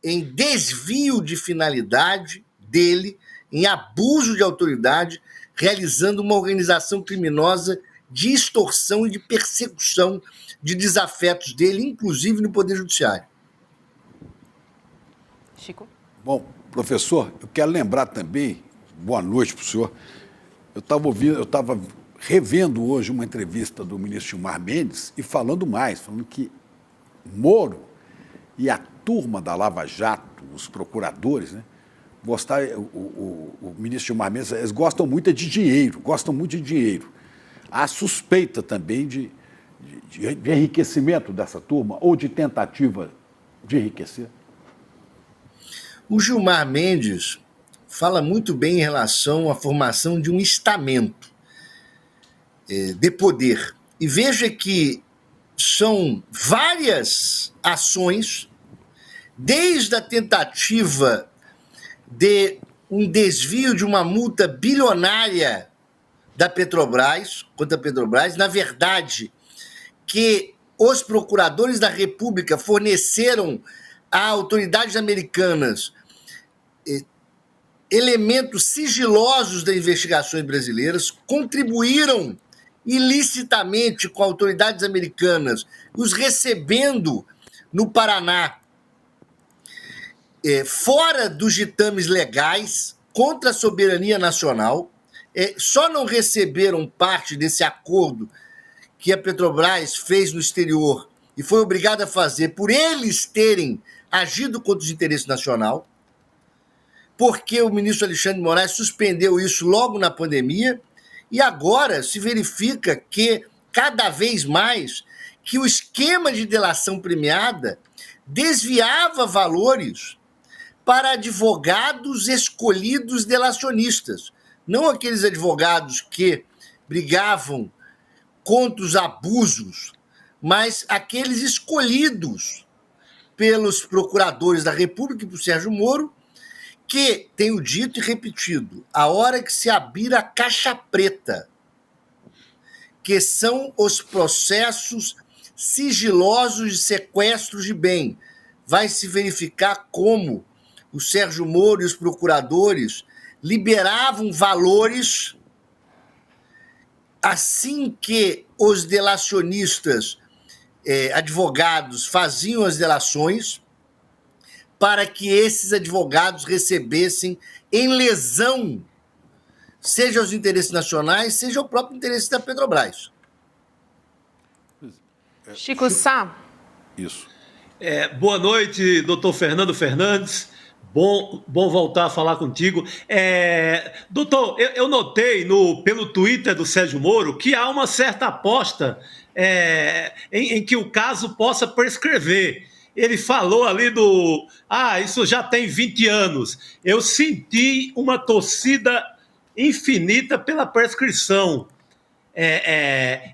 em desvio de finalidade dele, em abuso de autoridade, realizando uma organização criminosa de extorsão e de persecução de desafetos dele, inclusive no Poder Judiciário. Chico? Bom, professor, eu quero lembrar também, boa noite para o senhor, eu estava revendo hoje uma entrevista do ministro Gilmar Mendes e falando que Moro e a turma da Lava Jato, os procuradores, né, o ministro Gilmar Mendes, eles gostam muito de dinheiro, Há suspeita também de enriquecimento dessa turma ou de tentativa de enriquecer? O Gilmar Mendes fala muito bem em relação à formação de um estamento de poder. E veja que são várias ações, desde a tentativa de um desvio de uma multa bilionária da Petrobras, contra a Petrobras, na verdade, que os procuradores da República forneceram a autoridades americanas elementos sigilosos das investigações brasileiras, contribuíram ilicitamente com autoridades americanas, os recebendo no Paraná, fora dos ditames legais, contra a soberania nacional, só não receberam parte desse acordo que a Petrobras fez no exterior e foi obrigada a fazer por eles terem agido contra os interesses nacionais, porque o ministro Alexandre de Moraes suspendeu isso logo na pandemia, e agora se verifica que, cada vez mais, que o esquema de delação premiada desviava valores para advogados escolhidos delacionistas, não aqueles advogados que brigavam contra os abusos, mas aqueles escolhidos pelos procuradores da República e por Sérgio Moro, que, tenho dito e repetido, a hora que se abrir a caixa preta, que são os processos sigilosos de sequestros de bem, vai se verificar como o Sérgio Moro e os procuradores liberavam valores assim que os delacionistas, advogados, faziam as delações, para que esses advogados recebessem em lesão, seja os interesses nacionais, seja o próprio interesse da Petrobras. Chico Sá. Isso. Boa noite, doutor Fernando Fernandes. Bom voltar a falar contigo. Doutor, eu notei pelo Twitter do Sérgio Moro que há uma certa aposta em que o caso possa prescrever. Ele falou ali isso já tem 20 anos. Eu senti uma torcida infinita pela prescrição.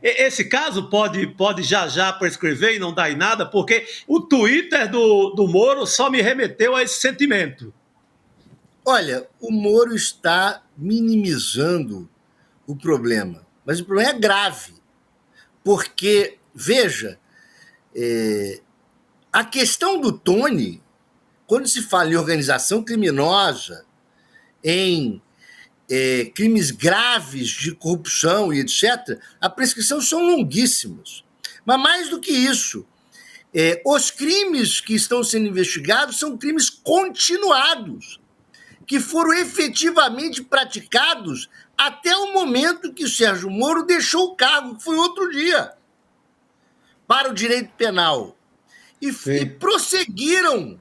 Esse caso pode já prescrever e não dar em nada, porque o Twitter do Moro só me remeteu a esse sentimento. Olha, o Moro está minimizando o problema, mas o problema é grave, porque, veja, a questão do Tony, quando se fala em organização criminosa, em crimes graves de corrupção e etc., a prescrição são longuíssimas. Mas mais do que isso, os crimes que estão sendo investigados são crimes continuados, que foram efetivamente praticados até o momento que o Sérgio Moro deixou o cargo, que foi outro dia, para o direito penal. E prosseguiram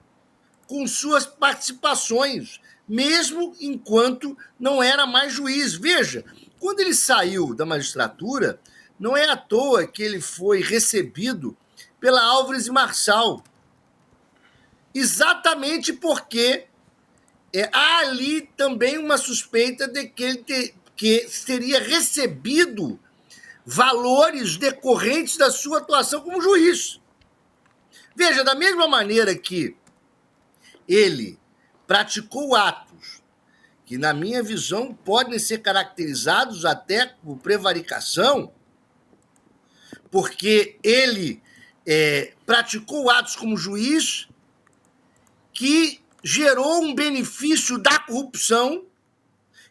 com suas participações, mesmo enquanto não era mais juiz. Veja, quando ele saiu da magistratura, não é à toa que ele foi recebido pela Álvares e Marçal, exatamente porque há ali também uma suspeita de que ele teria recebido valores decorrentes da sua atuação como juiz. Veja, da mesma maneira que ele praticou atos que, na minha visão, podem ser caracterizados até por prevaricação, porque ele praticou atos como juiz que gerou um benefício da corrupção,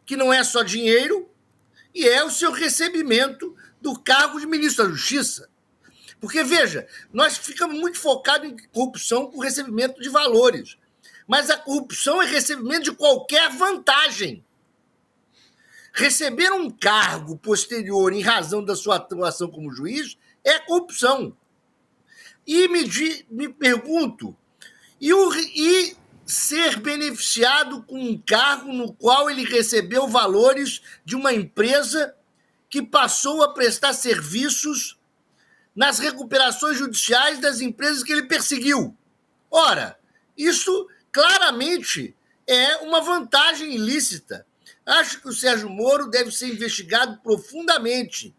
que não é só dinheiro, e é o seu recebimento do cargo de ministro da Justiça. Porque, veja, nós ficamos muito focados em corrupção por recebimento de valores. Mas a corrupção é recebimento de qualquer vantagem. Receber um cargo posterior em razão da sua atuação como juiz é corrupção. E me pergunto, e ser beneficiado com um cargo no qual ele recebeu valores de uma empresa que passou a prestar serviços nas recuperações judiciais das empresas que ele perseguiu? Ora, isso claramente é uma vantagem ilícita. Acho que o Sérgio Moro deve ser investigado profundamente.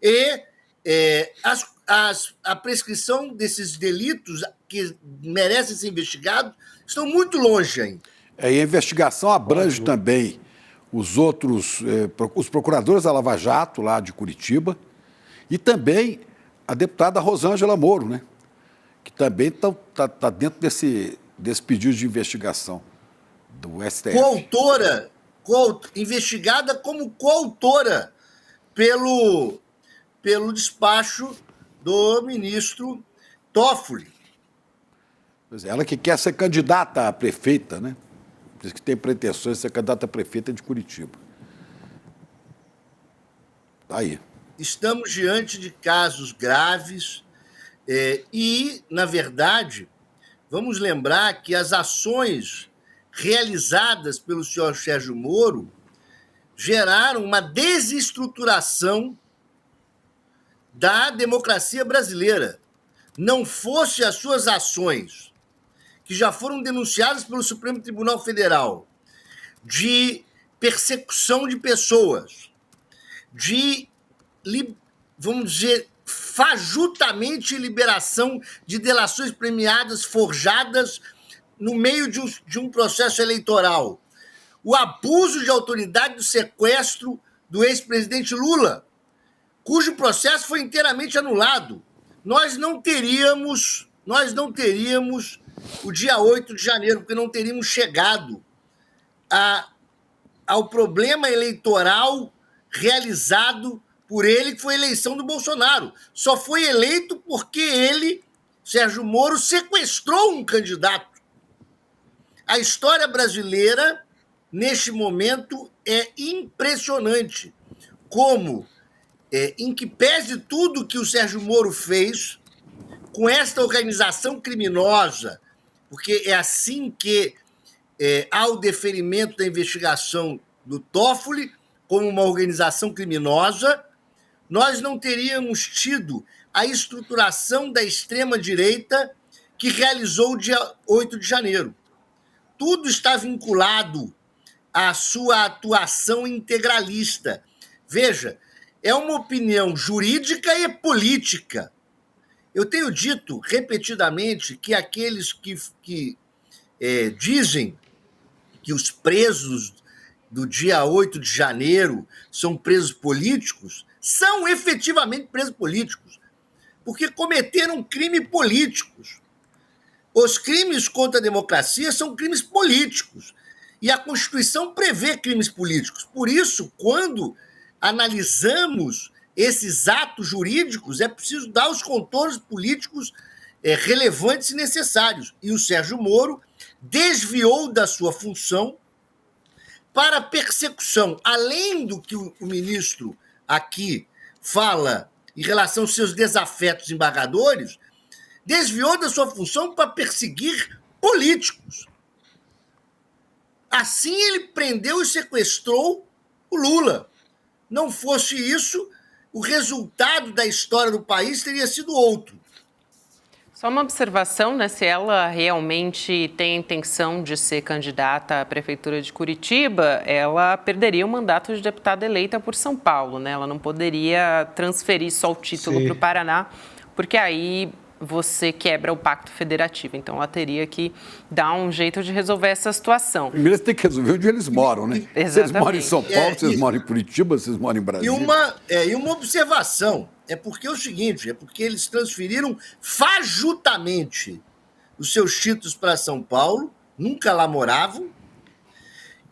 E a prescrição desses delitos que merecem ser investigados estão muito longe ainda. E a investigação abrange também os procuradores da Lava Jato, lá de Curitiba, e também a deputada Rosângela Moro, né? Que também está dentro desse pedido de investigação do STF. Investigada como coautora pelo despacho do ministro Toffoli. Pois é, ela que quer ser candidata a prefeita, né? Diz que tem pretensões de ser candidata a prefeita de Curitiba. Tá aí. Estamos diante de casos graves e, na verdade, vamos lembrar que as ações realizadas pelo senhor Sérgio Moro geraram uma desestruturação da democracia brasileira. Não fosse as suas ações, que já foram denunciadas pelo Supremo Tribunal Federal, de persecução de pessoas, de, vamos dizer, fajuntamente liberação de delações premiadas forjadas no meio de um processo eleitoral, o abuso de autoridade do sequestro do ex-presidente Lula, cujo processo foi inteiramente anulado, nós não teríamos o dia 8 de janeiro, porque não teríamos chegado ao problema eleitoral realizado por ele, que foi a eleição do Bolsonaro. Só foi eleito porque ele, Sérgio Moro, sequestrou um candidato. A história brasileira, neste momento, é impressionante. Como, em que pese tudo que o Sérgio Moro fez, com esta organização criminosa, porque é assim que há o deferimento da investigação do Toffoli, como uma organização criminosa, nós não teríamos tido a estruturação da extrema-direita que realizou o dia 8 de janeiro. Tudo está vinculado à sua atuação integralista. Veja, é uma opinião jurídica e política. Eu tenho dito repetidamente que aqueles que dizem que os presos do dia 8 de janeiro são presos políticos, são efetivamente presos políticos, porque cometeram crime políticos. Os crimes contra a democracia são crimes políticos, e a Constituição prevê crimes políticos. Por isso, quando analisamos esses atos jurídicos, é preciso dar os contornos políticos relevantes e necessários. E o Sérgio Moro desviou da sua função para persecução. Além do que o ministro aqui fala em relação aos seus desafetos embargadores, desviou da sua função para perseguir políticos. Assim ele prendeu e sequestrou o Lula. Não fosse isso, o resultado da história do país teria sido outro. Só uma observação, né? Se ela realmente tem a intenção de ser candidata à Prefeitura de Curitiba, ela perderia o mandato de deputada eleita por São Paulo, né? Ela não poderia transferir só o título para o Paraná, porque aí você quebra o pacto federativo. Então, ela teria que dar um jeito de resolver essa situação. Primeiro, você tem que resolver onde eles moram, né? Exatamente. Vocês moram em São Paulo, vocês moram em Curitiba, vocês moram em Brasília. E uma observação, é porque é o seguinte, é porque eles transferiram fajutamente os seus títulos para São Paulo, nunca lá moravam,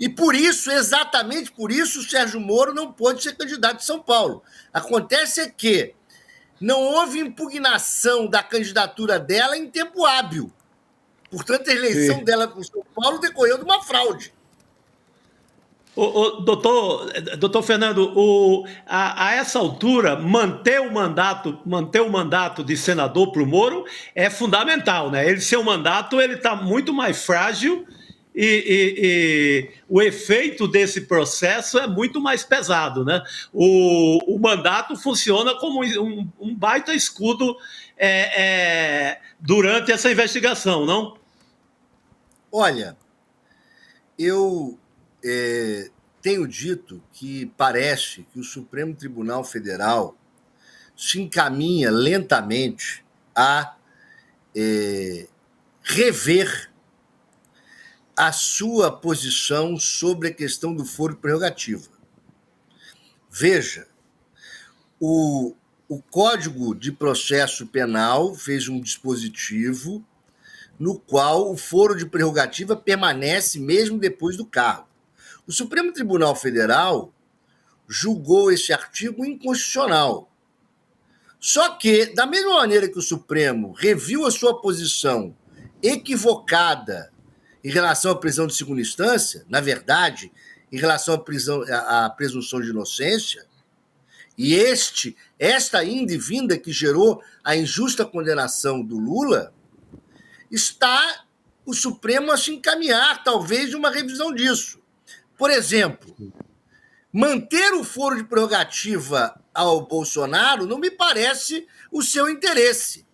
e por isso, exatamente por isso, o Sérgio Moro não pôde ser candidato de São Paulo. Acontece é que não houve impugnação da candidatura dela em tempo hábil. Portanto, a eleição dela para São Paulo decorreu de uma fraude. Doutor Fernando, a essa altura, manter o mandato de senador para o Moro é fundamental, né? Ele, seu mandato, ele está muito mais frágil e o efeito desse processo é muito mais pesado, né? O mandato funciona como um baita escudo durante essa investigação, não? Olha, eu tenho dito que parece que o Supremo Tribunal Federal se encaminha lentamente a rever a sua posição sobre a questão do foro de prerrogativa. Veja, o Código de Processo Penal fez um dispositivo no qual o foro de prerrogativa permanece mesmo depois do cargo. O Supremo Tribunal Federal julgou esse artigo inconstitucional. Só que, da mesma maneira que o Supremo reviu a sua posição equivocada em relação à prisão de segunda instância, na verdade, em relação à presunção de inocência, e esta ida e vinda que gerou a injusta condenação do Lula, está o Supremo a se encaminhar, talvez, de uma revisão disso. Por exemplo, manter o foro de prerrogativa ao Bolsonaro não me parece o seu interesse,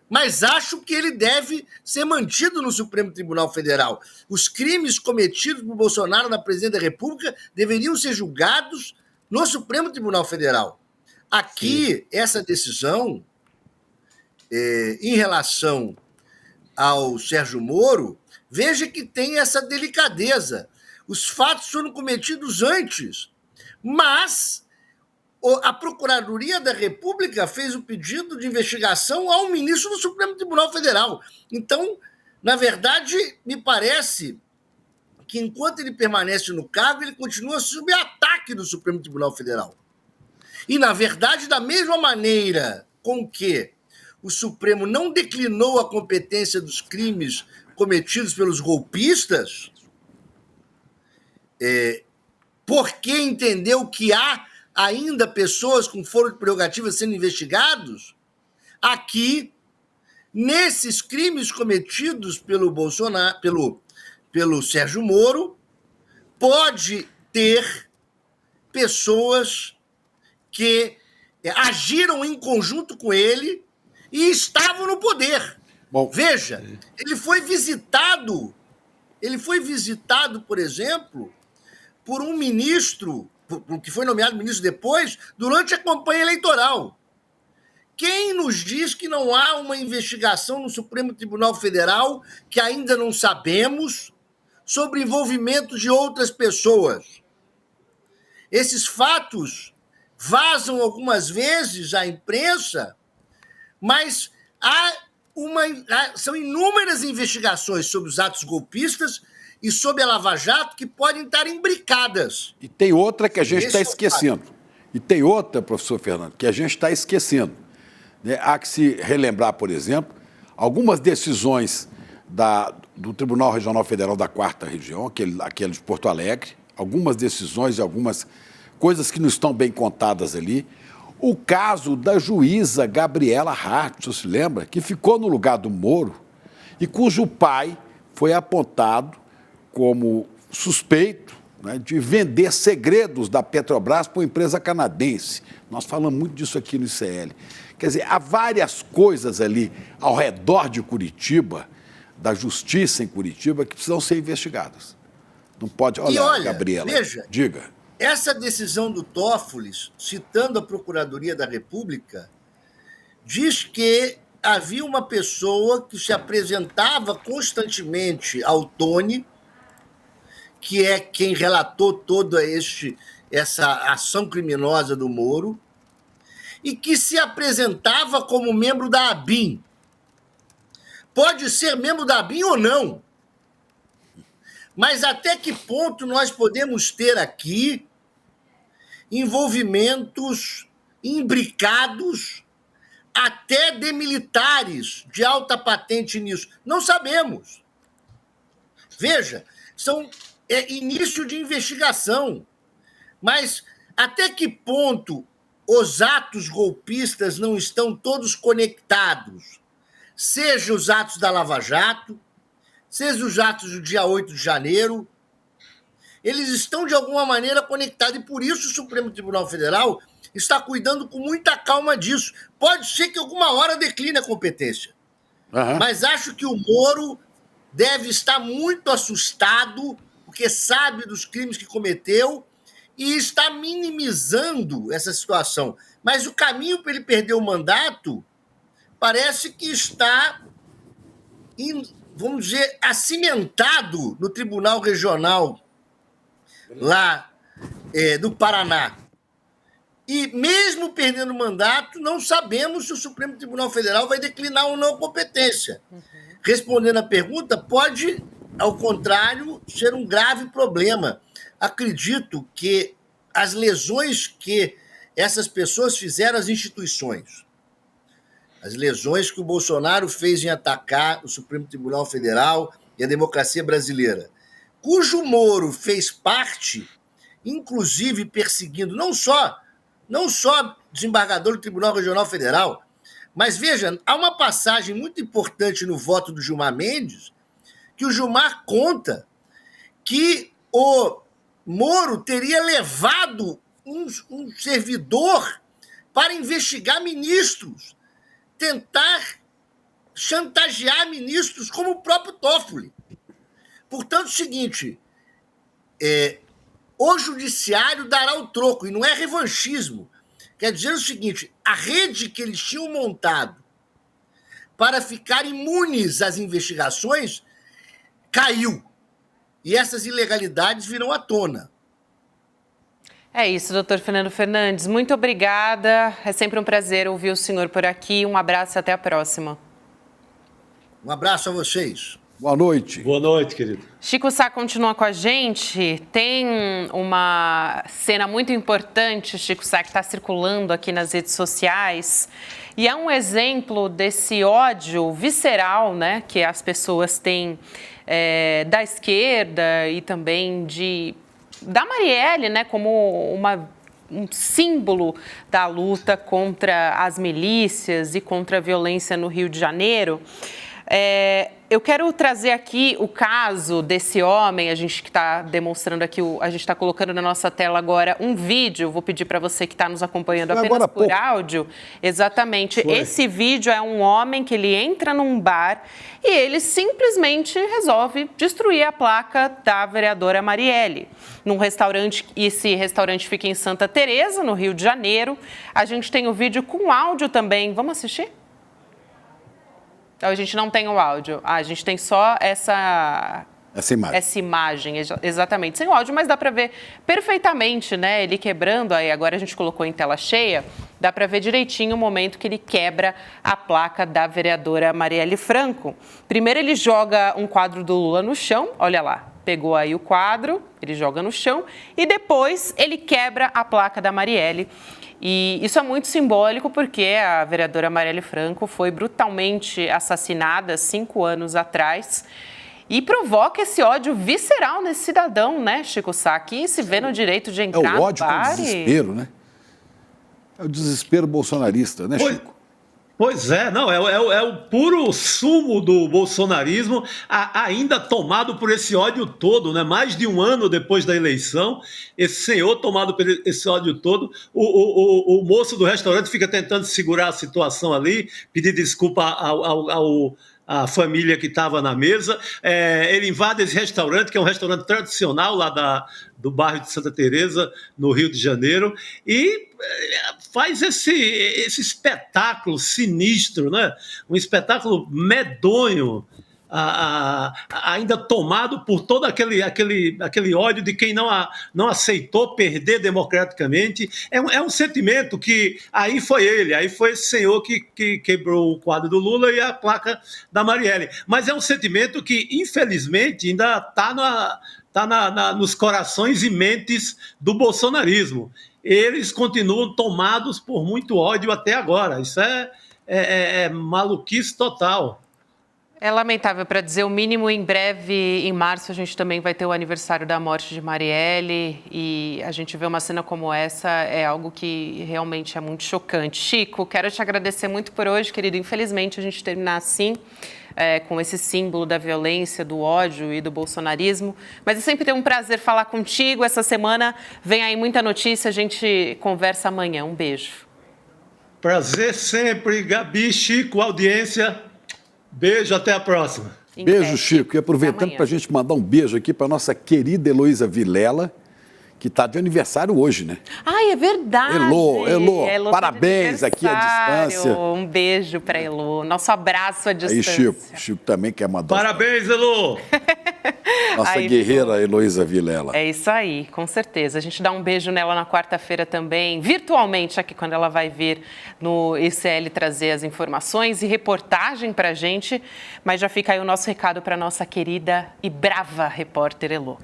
mas acho que ele deve ser mantido no Supremo Tribunal Federal. Os crimes cometidos por Bolsonaro na presidência da República deveriam ser julgados no Supremo Tribunal Federal. Aqui, essa decisão, em relação ao Sérgio Moro, veja que tem essa delicadeza. Os fatos foram cometidos antes, mas a Procuradoria da República fez o pedido de investigação ao ministro do Supremo Tribunal Federal. Então, na verdade, me parece que enquanto ele permanece no cargo, ele continua sob ataque do Supremo Tribunal Federal. E, na verdade, da mesma maneira com que o Supremo não declinou a competência dos crimes cometidos pelos golpistas, porque entendeu que há ainda pessoas com foro de prerrogativa sendo investigados, aqui, nesses crimes cometidos pelo Bolsonaro, pelo Sérgio Moro, pode ter pessoas que agiram em conjunto com ele e estavam no poder. Bom, veja, ele foi visitado, por exemplo, por um ministro, que foi nomeado ministro depois, durante a campanha eleitoral. Quem nos diz que não há uma investigação no Supremo Tribunal Federal, que ainda não sabemos, sobre envolvimento de outras pessoas? Esses fatos vazam algumas vezes à imprensa, mas são inúmeras investigações sobre os atos golpistas e sobre a Lava Jato que podem estar imbricadas. E tem outra que a gente está esquecendo. E tem outra, professor Fernando, que a gente está esquecendo. Há que se relembrar, por exemplo, algumas decisões do Tribunal Regional Federal da 4ª Região, aquele de Porto Alegre, algumas decisões e algumas coisas que não estão bem contadas ali. O caso da juíza Gabriela Hart, você se lembra? Que ficou no lugar do Moro e cujo pai foi apontado como suspeito, né, de vender segredos da Petrobras para uma empresa canadense. Nós falamos muito disso aqui no ICL. Quer dizer, há várias coisas ali ao redor de Curitiba, da justiça em Curitiba, que precisam ser investigadas. Não pode... Olha, Gabriela, veja, diga. Essa decisão do Toffoli, citando a Procuradoria da República, diz que havia uma pessoa que se apresentava constantemente ao Tony, que é quem relatou toda essa ação criminosa do Moro, e que se apresentava como membro da ABIN. Pode ser membro da ABIN ou não, mas até que ponto nós podemos ter aqui envolvimentos imbricados até de militares de alta patente nisso? Não sabemos. Veja, é início de investigação, mas até que ponto os atos golpistas não estão todos conectados? Seja os atos da Lava Jato, seja os atos do dia 8 de janeiro, eles estão de alguma maneira conectados, e por isso o Supremo Tribunal Federal está cuidando com muita calma disso. Pode ser que alguma hora decline a competência, mas acho que o Moro deve estar muito assustado, porque sabe dos crimes que cometeu e está minimizando essa situação. Mas o caminho para ele perder o mandato parece que está, vamos dizer, acimentado no Tribunal Regional lá do Paraná. E mesmo perdendo o mandato, não sabemos se o Supremo Tribunal Federal vai declinar ou não a competência. Respondendo à pergunta, pode, ao contrário, ser um grave problema. Acredito que as lesões que essas pessoas fizeram às instituições, as lesões que o Bolsonaro fez em atacar o Supremo Tribunal Federal e a democracia brasileira, cujo Moro fez parte, inclusive perseguindo não só desembargador do Tribunal Regional Federal, mas veja, há uma passagem muito importante no voto do Gilmar Mendes, que o Gilmar conta que o Moro teria levado um servidor para investigar ministros, tentar chantagear ministros como o próprio Toffoli. Portanto, é o seguinte, o judiciário dará o troco, e não é revanchismo. Quer dizer o seguinte, a rede que eles tinham montado para ficar imunes às investigações caiu. E essas ilegalidades virão à tona. É isso, doutor Fernando Fernandes. Muito obrigada. É sempre um prazer ouvir o senhor por aqui. Um abraço e até a próxima. Um abraço a vocês. Boa noite. Boa noite, querido. Chico Sá continua com a gente. Tem uma cena muito importante, Chico Sá, que está circulando aqui nas redes sociais. E é um exemplo desse ódio visceral, né, que as pessoas têm da esquerda e também da Marielle, né, como um símbolo da luta contra as milícias e contra a violência no Rio de Janeiro. Eu quero trazer aqui o caso desse homem, a gente que está demonstrando aqui, a gente está colocando na nossa tela agora um vídeo, vou pedir para você que está nos acompanhando apenas por áudio. Exatamente, esse vídeo é um homem que ele entra num bar e ele simplesmente resolve destruir a placa da vereadora Marielle. Num restaurante, esse restaurante fica em Santa Teresa, no Rio de Janeiro. A gente tem o vídeo com áudio também, vamos assistir? A gente não tem o áudio. A gente tem só essa imagem, exatamente. Sem o áudio, mas dá para ver perfeitamente, né? Ele quebrando, aí agora a gente colocou em tela cheia, dá para ver direitinho o momento que ele quebra a placa da vereadora Marielle Franco. Primeiro ele joga um quadro do Lula no chão, olha lá. Pegou aí o quadro, ele joga no chão e depois ele quebra a placa da Marielle. E isso é muito simbólico porque a vereadora Marielle Franco foi brutalmente assassinada 5 anos atrás e provoca esse ódio visceral nesse cidadão, né, Chico Sá, que se vê no direito de entrar no bar. É o ódio com desespero, né? É o desespero bolsonarista, né, Chico? Pois é, não, é o puro sumo do bolsonarismo, ainda tomado por esse ódio todo, né? Mais de um ano depois da eleição, esse senhor tomado por esse ódio todo, o moço do restaurante fica tentando segurar a situação ali, pedir desculpa a família que estava na mesa. Ele invade esse restaurante, que é um restaurante tradicional lá do bairro de Santa Teresa, no Rio de Janeiro, e faz esse espetáculo sinistro, né? Um espetáculo medonho, ainda tomado por todo aquele ódio de quem não aceitou perder democraticamente. É um sentimento que aí foi esse senhor que quebrou o quadro do Lula e a placa da Marielle. Mas é um sentimento que, infelizmente, ainda está nos corações e mentes do bolsonarismo. Eles continuam tomados por muito ódio até agora. Isso é maluquice total. É lamentável, para dizer o mínimo. Em breve, em março, a gente também vai ter o aniversário da morte de Marielle e a gente vê uma cena como essa, é algo que realmente é muito chocante. Chico, quero te agradecer muito por hoje, querido. Infelizmente, a gente terminar assim, com esse símbolo da violência, do ódio e do bolsonarismo. Mas é sempre um prazer falar contigo. Essa semana vem aí muita notícia, a gente conversa amanhã. Um beijo. Prazer sempre, Gabi, Chico, audiência. Beijo, até a próxima. Beijo, Chico. E aproveitando para a gente mandar um beijo aqui para a nossa querida Heloísa Vilela, que está de aniversário hoje, né? Ai, é verdade. Elô, parabéns aqui à distância. Um beijo para Elô. Nosso abraço à distância. Aí, Chico também quer mandar. Parabéns, Elô. Nossa guerreira Heloísa Vilela. É isso aí, com certeza. A gente dá um beijo nela na quarta-feira também, virtualmente aqui, quando ela vai vir no ICL trazer as informações e reportagem para a gente. Mas já fica aí o nosso recado para nossa querida e brava repórter Elô.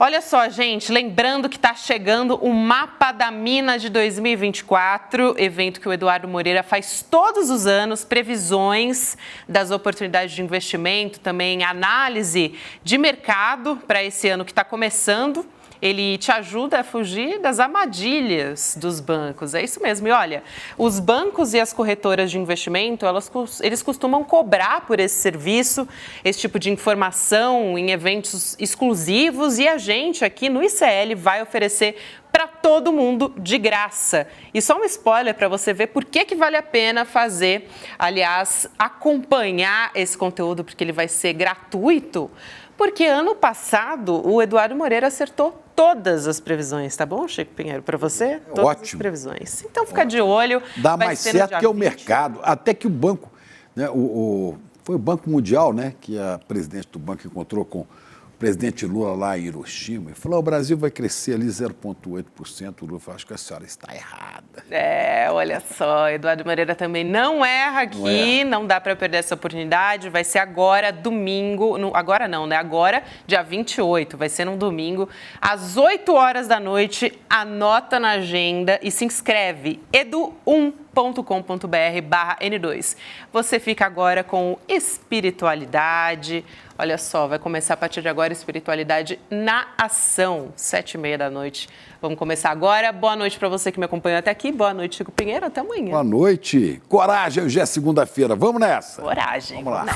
Olha só, gente, lembrando que está chegando o Mapa da Mina de 2024, evento que o Eduardo Moreira faz todos os anos, previsões das oportunidades de investimento, também análise de mercado para esse ano que está começando. Ele te ajuda a fugir das armadilhas dos bancos. É isso mesmo. E olha, os bancos e as corretoras de investimento, eles costumam cobrar por esse serviço, esse tipo de informação em eventos exclusivos. E a gente aqui no ICL vai oferecer para todo mundo de graça. E só um spoiler para você ver por que vale a pena fazer, aliás, acompanhar esse conteúdo, porque ele vai ser gratuito. Porque ano passado o Eduardo Moreira acertou todas as previsões, tá bom, Chico Pinheiro, para você? Todas Ótimo. As previsões. Então fica de olho. Dá mais certo que o mercado, até que o banco, né, foi o Banco Mundial, né, que a presidente do banco encontrou com o presidente Lula lá em Hiroshima e falou: o Brasil vai crescer ali 0,8%. O Lula falou: acho que a senhora está errada. Olha só, Eduardo Moreira também não erra aqui, não dá para perder essa oportunidade. Vai ser agora, domingo, agora não, né? Agora, dia 28, vai ser num domingo, às 8 horas da noite. Anota na agenda e se inscreve, edu1.com.br/N2. Você fica agora com espiritualidade. Olha só, vai começar a partir de agora Espiritualidade na Ação, 7h30 da noite. Vamos começar agora. Boa noite para você que me acompanhou até aqui. Boa noite, Chico Pinheiro. Até amanhã. Boa noite. Coragem, hoje é segunda-feira. Vamos nessa. Coragem. Vamos lá.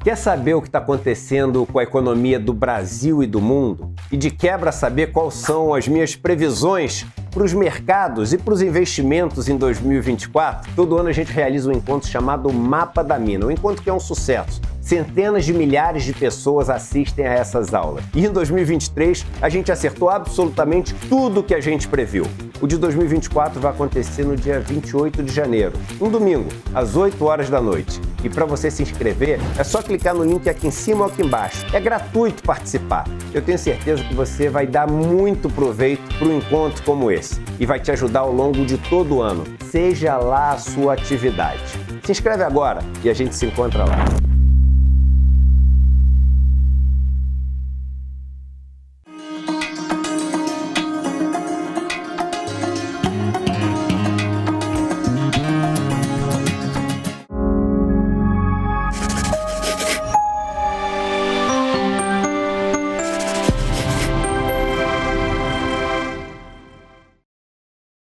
Quer saber o que está acontecendo com a economia do Brasil e do mundo? E de quebra saber quais são as minhas previsões para os mercados e para os investimentos em 2024? Todo ano a gente realiza um encontro chamado Mapa da Mina, um encontro que é um sucesso. Centenas de milhares de pessoas assistem a essas aulas. E em 2023, a gente acertou absolutamente tudo que a gente previu. O de 2024 vai acontecer no dia 28 de janeiro, um domingo, às 8 horas da noite. E para você se inscrever, é só clicar no link aqui em cima ou aqui embaixo. É gratuito participar. Eu tenho certeza que você vai dar muito proveito para um encontro como esse e vai te ajudar ao longo de todo o ano, seja lá a sua atividade. Se inscreve agora e a gente se encontra lá.